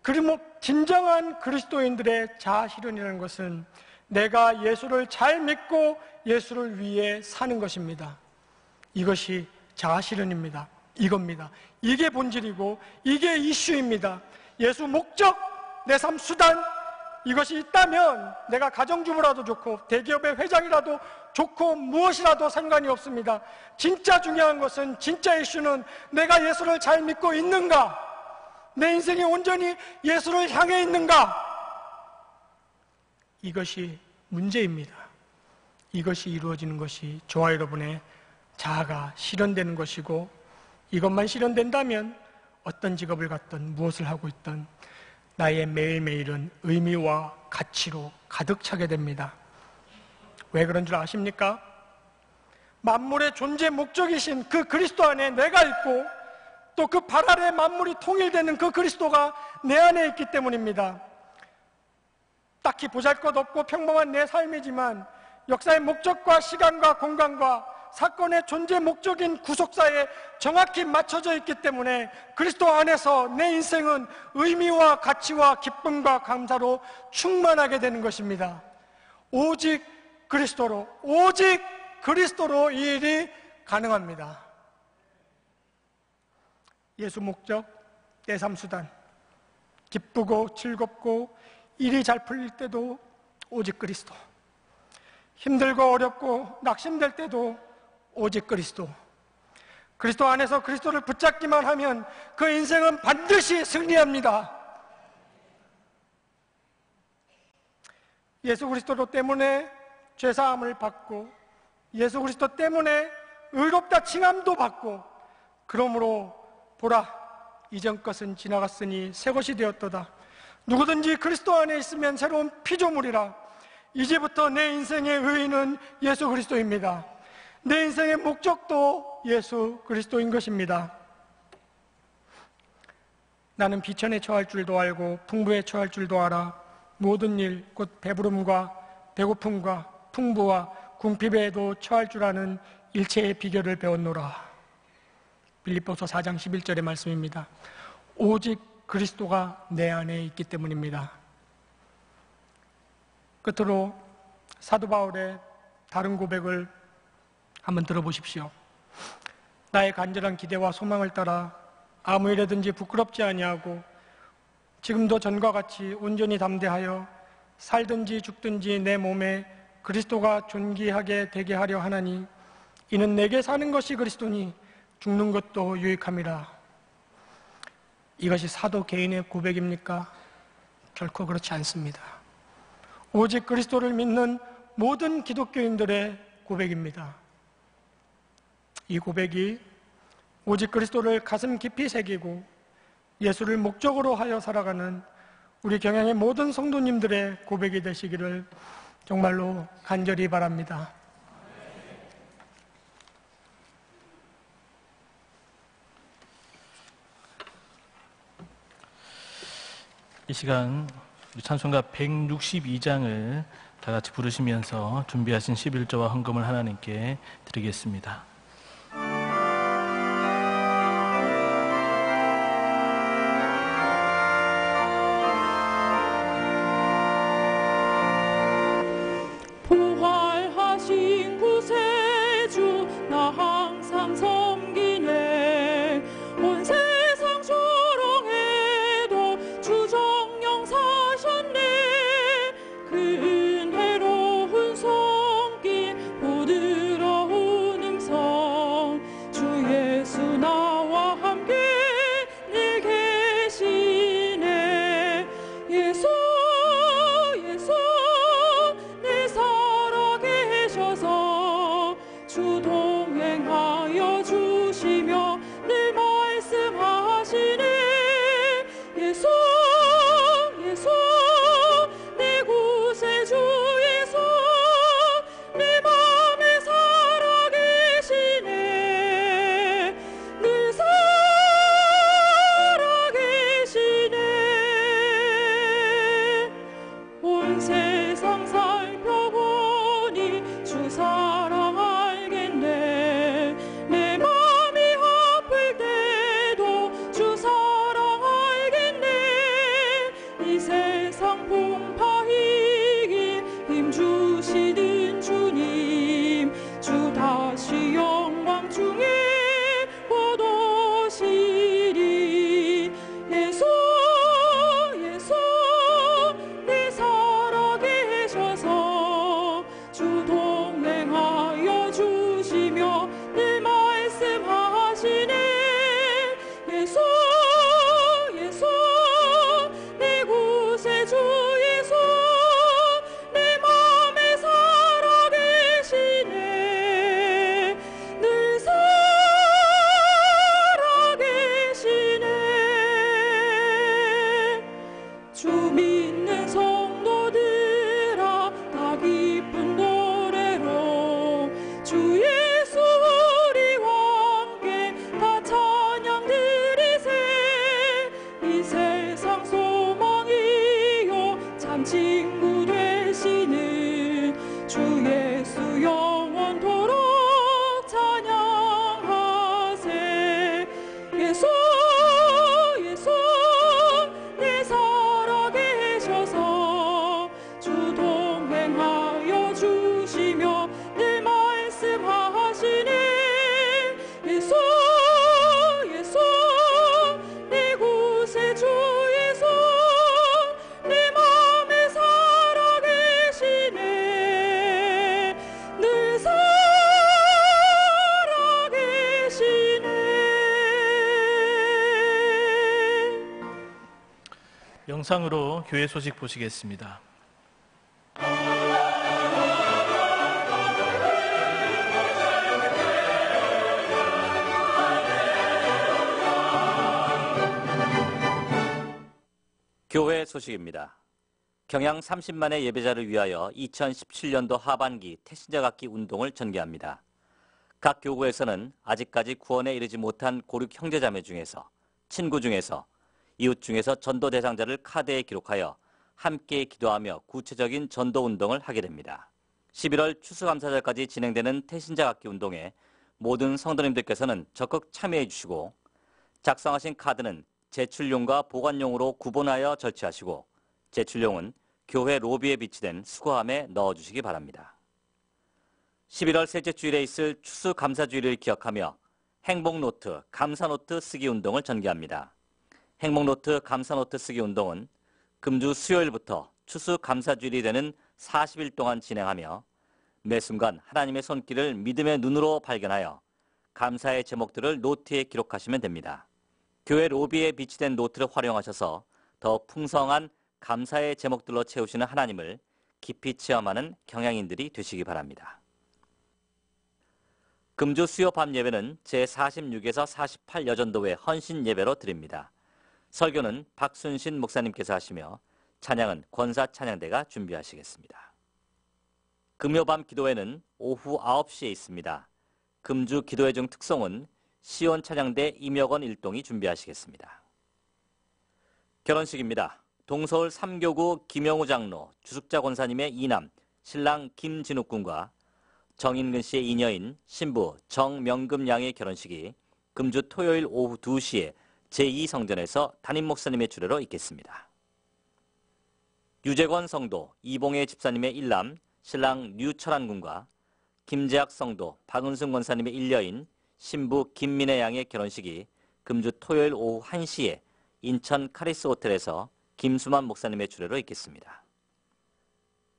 그리고 진정한 그리스도인들의 자아 실현이라는 것은 내가 예수를 잘 믿고 예수를 위해 사는 것입니다. 이것이 자아 실현입니다. 이겁니다. 이게 본질이고 이게 이슈입니다. 예수 목적, 내 삶 수단, 이것이 있다면 내가 가정주부라도 좋고 대기업의 회장이라도 좋고 무엇이라도 상관이 없습니다. 진짜 중요한 것은, 진짜 이슈는 내가 예수를 잘 믿고 있는가? 내 인생이 온전히 예수를 향해 있는가? 이것이 문제입니다. 이것이 이루어지는 것이 저와 여러분의 자아가 실현되는 것이고, 이것만 실현된다면 어떤 직업을 갖든 무엇을 하고 있든 나의 매일매일은 의미와 가치로 가득 차게 됩니다. 왜 그런 줄 아십니까? 만물의 존재 목적이신 그 그리스도 안에 내가 있고, 또 그 발 아래 만물이 통일되는 그 그리스도가 내 안에 있기 때문입니다. 딱히 보잘것없고 평범한 내 삶이지만 역사의 목적과 시간과 공간과 사건의 존재 목적인 구속사에 정확히 맞춰져 있기 때문에 그리스도 안에서 내 인생은 의미와 가치와 기쁨과 감사로 충만하게 되는 것입니다. 오직 그리스도로, 오직 그리스도로 이 일이 가능합니다. 예수 목적, 내 삶 수단, 기쁘고 즐겁고 일이 잘 풀릴 때도 오직 그리스도, 힘들고 어렵고 낙심될 때도 오직 그리스도. 그리스도 안에서 그리스도를 붙잡기만 하면 그 인생은 반드시 승리합니다. 예수 그리스도 때문에 죄사함을 받고, 예수 그리스도 때문에 의롭다 칭함도 받고, 그러므로 보라, 이전 것은 지나갔으니 새 것이 되었도다. 누구든지 그리스도 안에 있으면 새로운 피조물이라. 이제부터 내 인생의 의의는 예수 그리스도입니다. 내 인생의 목적도 예수 그리스도인 것입니다. 나는 비천에 처할 줄도 알고 풍부에 처할 줄도 알아. 모든 일, 곧 배부름과 배고픔과 풍부와 궁핍에도 처할 줄 아는 일체의 비결을 배웠노라. 빌립보서 4장 11절의 말씀입니다. 오직 그리스도가 내 안에 있기 때문입니다. 끝으로 사도 바울의 다른 고백을 한번 들어보십시오. 나의 간절한 기대와 소망을 따라 아무 일에든지 부끄럽지 아니하고 지금도 전과 같이 온전히 담대하여 살든지 죽든지 내 몸에 그리스도가 존귀하게 되게 하려 하나니, 이는 내게 사는 것이 그리스도니 죽는 것도 유익함이라. 이것이 사도 개인의 고백입니까? 결코 그렇지 않습니다. 오직 그리스도를 믿는 모든 기독교인들의 고백입니다. 이 고백이 오직 그리스도를 가슴 깊이 새기고 예수를 목적으로 하여 살아가는 우리 경양의 모든 성도님들의 고백이 되시기를 정말로 간절히 바랍니다. 이 시간 우리 찬송가 162장을 다 같이 부르시면서 준비하신 11조와 헌금을 하나님께 드리겠습니다. 부활하신 구세주 나 항상 섬기네. 온 세상 조롱해도 주 정령 사셨네. 그 은혜로운 손길 보드러운 음성 주 예수 나와 함께 늘 계시네. 예수 늘 살아 계셔서 주 동행 영상으로 교회 소식 보시겠습니다. 교회 소식입니다. 경양 30만의 예배자를 위하여 2017년도 하반기 태신자각기 운동을 전개합니다. 각 교구에서는 아직까지 구원에 이르지 못한 고륙 형제자매 중에서, 친구 중에서, 이웃 중에서 전도 대상자를 카드에 기록하여 함께 기도하며 구체적인 전도 운동을 하게 됩니다. 11월 추수감사절까지 진행되는 태신자각기 운동에 모든 성도님들께서는 적극 참여해 주시고, 작성하신 카드는 제출용과 보관용으로 구분하여 절취하시고, 제출용은 교회 로비에 비치된 수거함에 넣어주시기 바랍니다. 11월 셋째 주일에 있을 추수감사주일을 기억하며 행복노트, 감사노트 쓰기 운동을 전개합니다. 행복노트, 감사노트 쓰기 운동은 금주 수요일부터 추수감사주일이 되는 40일 동안 진행하며 매 순간 하나님의 손길을 믿음의 눈으로 발견하여 감사의 제목들을 노트에 기록하시면 됩니다. 교회 로비에 비치된 노트를 활용하셔서 더 풍성한 감사의 제목들로 채우시는 하나님을 깊이 체험하는 경양인들이 되시기 바랍니다. 금주 수요 밤 예배는 제46에서 48 여전도회 헌신 예배로 드립니다. 설교는 박순신 목사님께서 하시며 찬양은 권사 찬양대가 준비하시겠습니다. 금요 밤 기도회는 오후 9시에 있습니다. 금주 기도회 중 특송은 시온 찬양대 임혁원 일동이 준비하시겠습니다. 결혼식입니다. 동서울 3교구 김영우 장로, 주숙자 권사님의 이남, 신랑 김진욱 군과 정인근 씨의 이녀인 신부 정명금 양의 결혼식이 금주 토요일 오후 2시에 제2성전에서 담임 목사님의 주례로 있겠습니다. 유재권 성도, 이봉혜 집사님의 일남, 신랑 류철한 군과 김재학 성도, 박은승 권사님의 일녀인 신부 김민혜 양의 결혼식이 금주 토요일 오후 1시에 인천 카리스 호텔에서 김수만 목사님의 주례로 있겠습니다.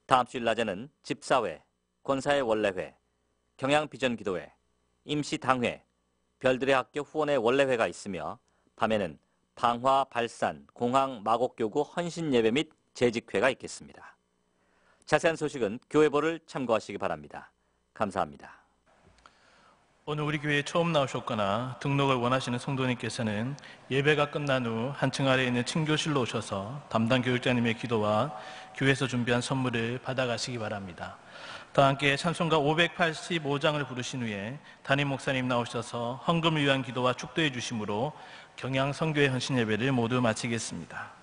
다음 주일 낮에는 집사회, 권사의 원래회, 경양비전기도회, 임시당회, 별들의 학교 후원의 원래회가 있으며 밤에는 방화, 발산, 공항, 마곡교구 헌신예배 및 재직회가 있겠습니다. 자세한 소식은 교회보를 참고하시기 바랍니다. 감사합니다. 오늘 우리 교회에 처음 나오셨거나 등록을 원하시는 성도님께서는 예배가 끝난 후 한층 아래에 있는 친교실로 오셔서 담당 교육자님의 기도와 교회에서 준비한 선물을 받아가시기 바랍니다. 다 함께 찬송가 585장을 부르신 후에 담임 목사님 나오셔서 헌금을 위한 기도와 축도해 주심으로 경양 선교회 헌신 예배를 모두 마치겠습니다.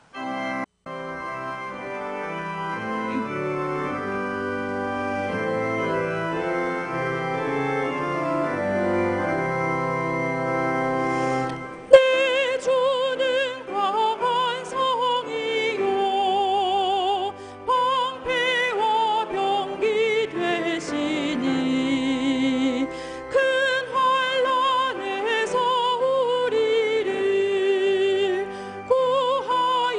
큰 환난에서 우리를 구하여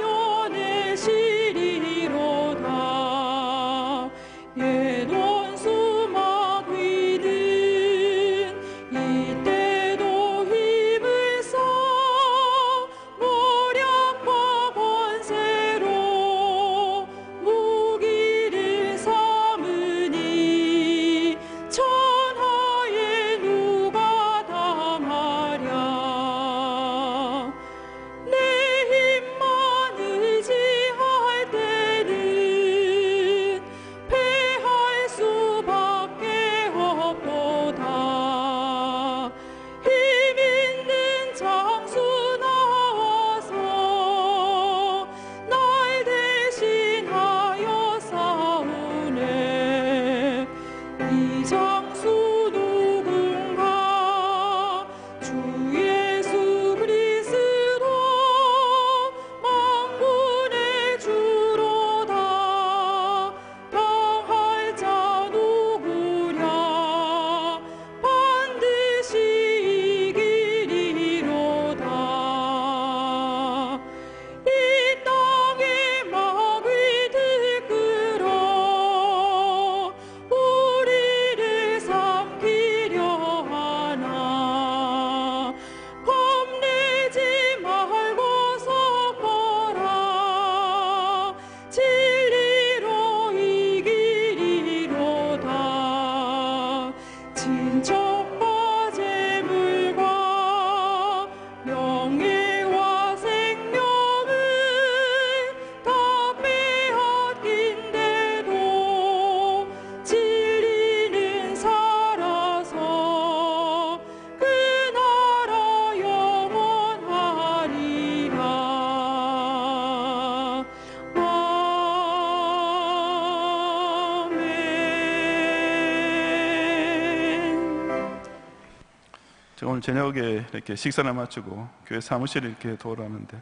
제가 오늘 저녁에 이렇게 식사를 마치고 교회 사무실에 이렇게 돌아오는데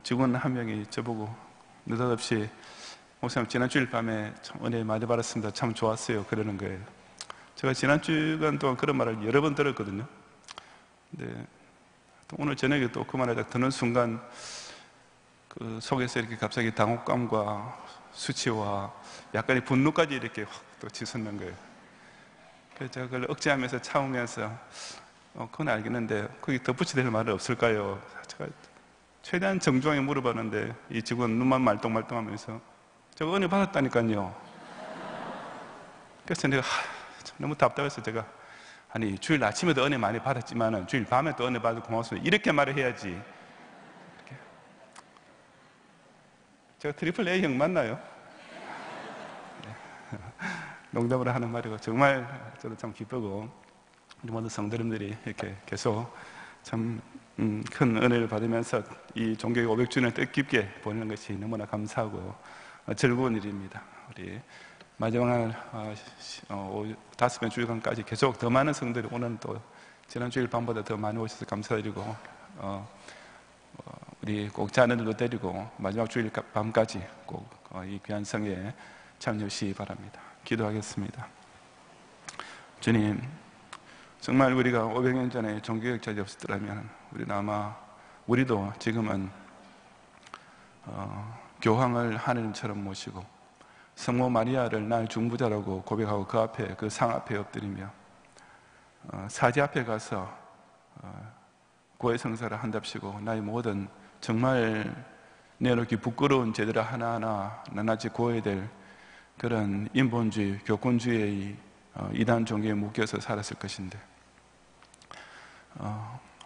직원 한 명이 저보고 느닷없이 목사님 지난 주일 밤에 참 은혜 많이 받았습니다. 참 좋았어요. 그러는 거예요. 제가 지난 주간 동안 그런 말을 여러 번 들었거든요. 근데 또 오늘 저녁에 또 그 말을 딱 듣는 순간 그 속에서 이렇게 갑자기 당혹감과 수치와 약간의 분노까지 이렇게 확 또 치솟는 거예요. 그래서 제가 그걸 억제하면서 참으면서 그건 알겠는데 거기 덧붙여 될 말은 없을까요? 제가 최대한 정중하게 물어봤는데 이 직원 눈만 말똥말똥하면서 제가 은혜 받았다니까요. 그래서 내가 너무 답답해서 제가 아니 주일 아침에도 은혜 많이 받았지만 주일 밤에 또 은혜 받아서 고맙습니다. 이렇게 말을 해야지. 이렇게. 제가 트리플 A형 맞나요? 네. 농담으로 하는 말이고 정말 저도 참 기쁘고 우리 모든 성도님들이 이렇게 계속 참 큰 은혜를 받으면서 이 종교의 500주년을 뜻깊게 보내는 것이 너무나 감사하고 즐거운 일입니다. 우리 마지막 날 5번 주일간까지 계속 더 많은 성들이 오늘 또 지난 주일 밤보다 더 많이 오셔서 감사드리고 우리 꼭 자녀들도 데리고 마지막 주일 밤까지 꼭 이 귀한 성에 참여하시기 바랍니다. 기도하겠습니다. 주님, 정말 우리가 500년 전에 종교개혁자들이 없었더라면 우리는 아마 우리도 지금은 교황을 하느님처럼 모시고 성모 마리아를 나의 중보자라고 고백하고 그 앞에 그 상 앞에 엎드리며 사제 앞에 가서 고해 성사를 한답시고 나의 모든 정말 내놓기 부끄러운 죄들을 하나하나 낱낱이 고해야 될 그런 인본주의, 교권주의의 이단 종교에 묶여서 살았을 것인데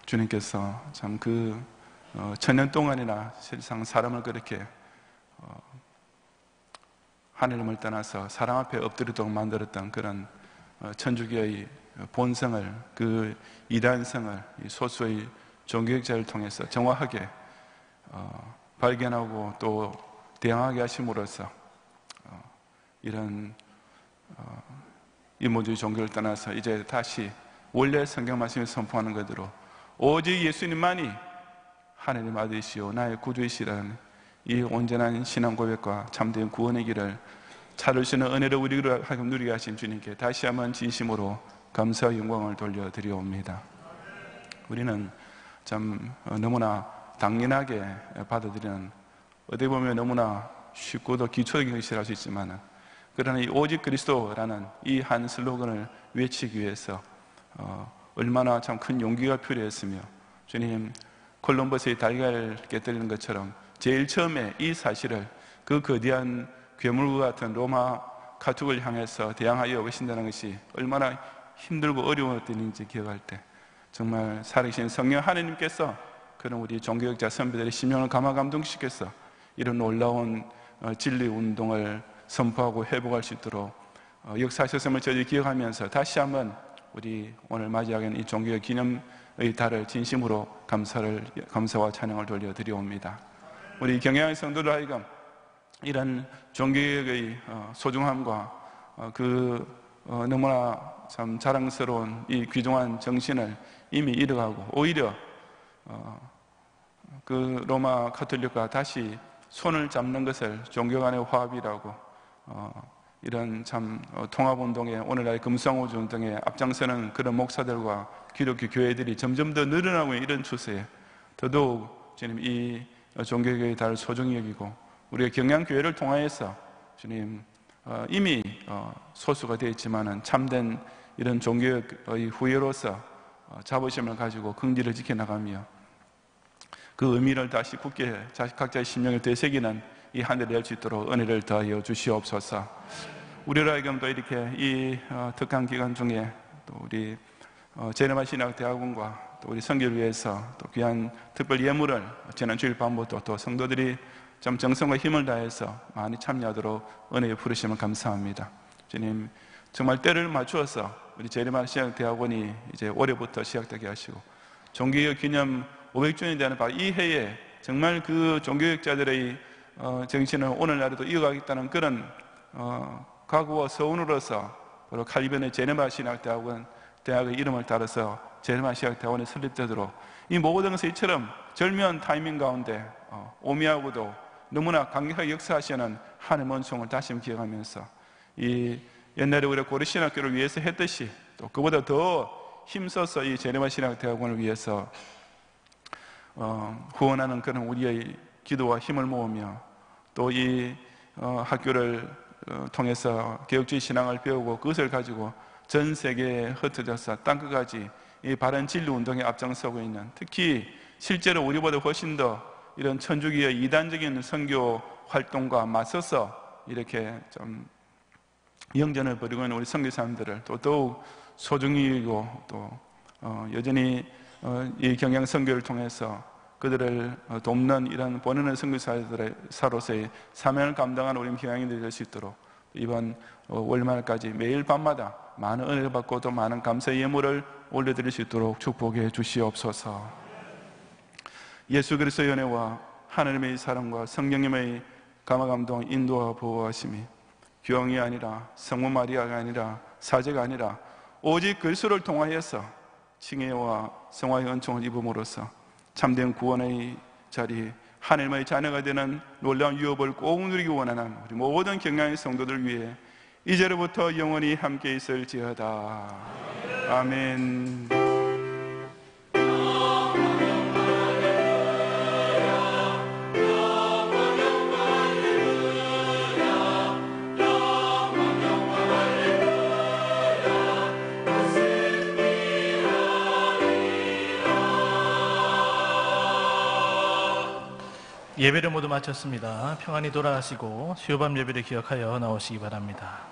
주님께서 참 그 천년 동안이나 실상 사람을 그렇게 하늘님을 떠나서 사람 앞에 엎드리도록 만들었던 그런 천주교의 본성을 그 이단성을 이 소수의 종교학자를 통해서 정확하게 발견하고 또 대항하게 하심으로써 이런 인본주의 종교를 떠나서 이제 다시 원래 성경 말씀을 선포하는 것으로 오직 예수님만이 하나님 아들이시오 나의 구주이시라는 이 온전한 신앙 고백과 참된 구원의 길을 찾으시는 은혜를 우리로 하여금 누리게 하신 주님께 다시 한번 진심으로 감사와 영광을 돌려드리옵니다. 우리는 참 너무나 당연하게 받아들이는 어떻게 보면 너무나 쉽고도 기초적인 것이라 할 수 있지만 그러나 이 오직 그리스도라는 이 한 슬로건을 외치기 위해서 얼마나 참 큰 용기가 필요했으며 주님 콜럼버스의 달걀을 깨뜨리는 것처럼 제일 처음에 이 사실을 그 거대한 괴물과 같은 로마 가축을 향해서 대항하여 계신다는 것이 얼마나 힘들고 어려웠던 일인지 기억할 때 정말 살아계신 성령 하나님께서 그런 우리 종교학자 선배들의 심령을 감화감동시켜서 이런 놀라운 진리 운동을 선포하고 회복할 수 있도록 역사하셨음을 저희 기억하면서 다시 한번 우리 오늘 맞이하는 이 종교의 기념의 달을 진심으로 감사와 찬양을 돌려드리옵니다. 우리 경양의 성도들 하여금 이런 종교의 소중함과 너무나 참 자랑스러운 이 귀중한 정신을 이미 잃어가고 오히려 그 로마 가톨릭과 다시 손을 잡는 것을 종교 간의 화합이라고 이런 참 통합운동에 오늘날 금수항우주운동에 앞장서는 그런 목사들과 기독교 교회들이 점점 더 늘어나고 있는 이런 추세에 더더욱 주님 이 종교개혁의 달을 소중히 여기고 우리의 경양교회를 통하여서 주님 이미 소수가 되어 있지만은 참된 이런 종교의 후예로서 자부심을 가지고 긍지를 지켜나가며 그 의미를 다시 굳게 각자의 심령을 되새기는 이 한 해를 낼 수 있도록 은혜를 더하여 주시옵소서. 우리로 하여금 또 이렇게 이 특강 기간 중에 또 우리 제네바 신학대학원과 또 우리 선교를 위해서 또 귀한 특별 예물을 지난 주일 밤부터 또 성도들이 좀 정성과 힘을 다해서 많이 참여하도록 은혜에 부르시면 감사합니다. 주님 정말 때를 맞추어서 우리 제네바 신학대학원이 이제 올해부터 시작되게 하시고 종교개혁 기념 500주년에 대한 바로 이 해에 정말 그 종교개혁자들의 정신을 오늘날에도 이어가겠다는 그런 각오와 서운으로서 바로 칼비현의 제네바 신학대학원 대학의 이름을 따라서 제르만 신학대학원이 설립되도록 이 모든 것을 이처럼 절묘한 타이밍 가운데 오미하고도 너무나 강력하게 역사하시는 하나님의 은총을 다시 한번 기억하면서 이 옛날에 우리 고려신학교를 위해서 했듯이 또 그보다 더 힘써서 이 제르만 신학대학원을 위해서 후원하는 그런 우리의 기도와 힘을 모으며 또 이 학교를 통해서 개혁주의 신앙을 배우고 그것을 가지고 전 세계에 흩어져서 땅끝까지 이 바른 진리 운동에 앞장서고 있는, 특히 실제로 우리보다 훨씬 더 이런 천주교의 이단적인 선교 활동과 맞서서 이렇게 좀 영전을 벌이고 있는 우리 선교사님들을 또 더욱 소중히 여기고 또 여전히 이 경양 선교를 통해서 그들을 돕는 이런 보내는 선교사로서의 사명을 감당하는 우리 경양인들이 될 수 있도록 이번 월말까지 매일 밤마다 많은 은혜를 받고 또 많은 감사의 예물을 올려드릴 수 있도록 축복해 주시옵소서. 예수 그리스도의 은혜와 하나님의 사랑과 성령님의 감화감동 인도와 보호하심이 교황이 아니라 성모 마리아가 아니라 사제가 아니라 오직 그리스도를 통하여서 칭의와 성화의 은총을 입음으로써 참된 구원의 자리, 하나님의 자녀가 되는 놀라운 유업을 꼭 누리기 원하는 우리 모든 경양의 성도들 위해 이제로부터 영원히 함께 있을지어다. 아멘. 예배를 모두 마쳤습니다. 평안히 돌아가시고 수요밤 예배를 기억하여 나오시기 바랍니다.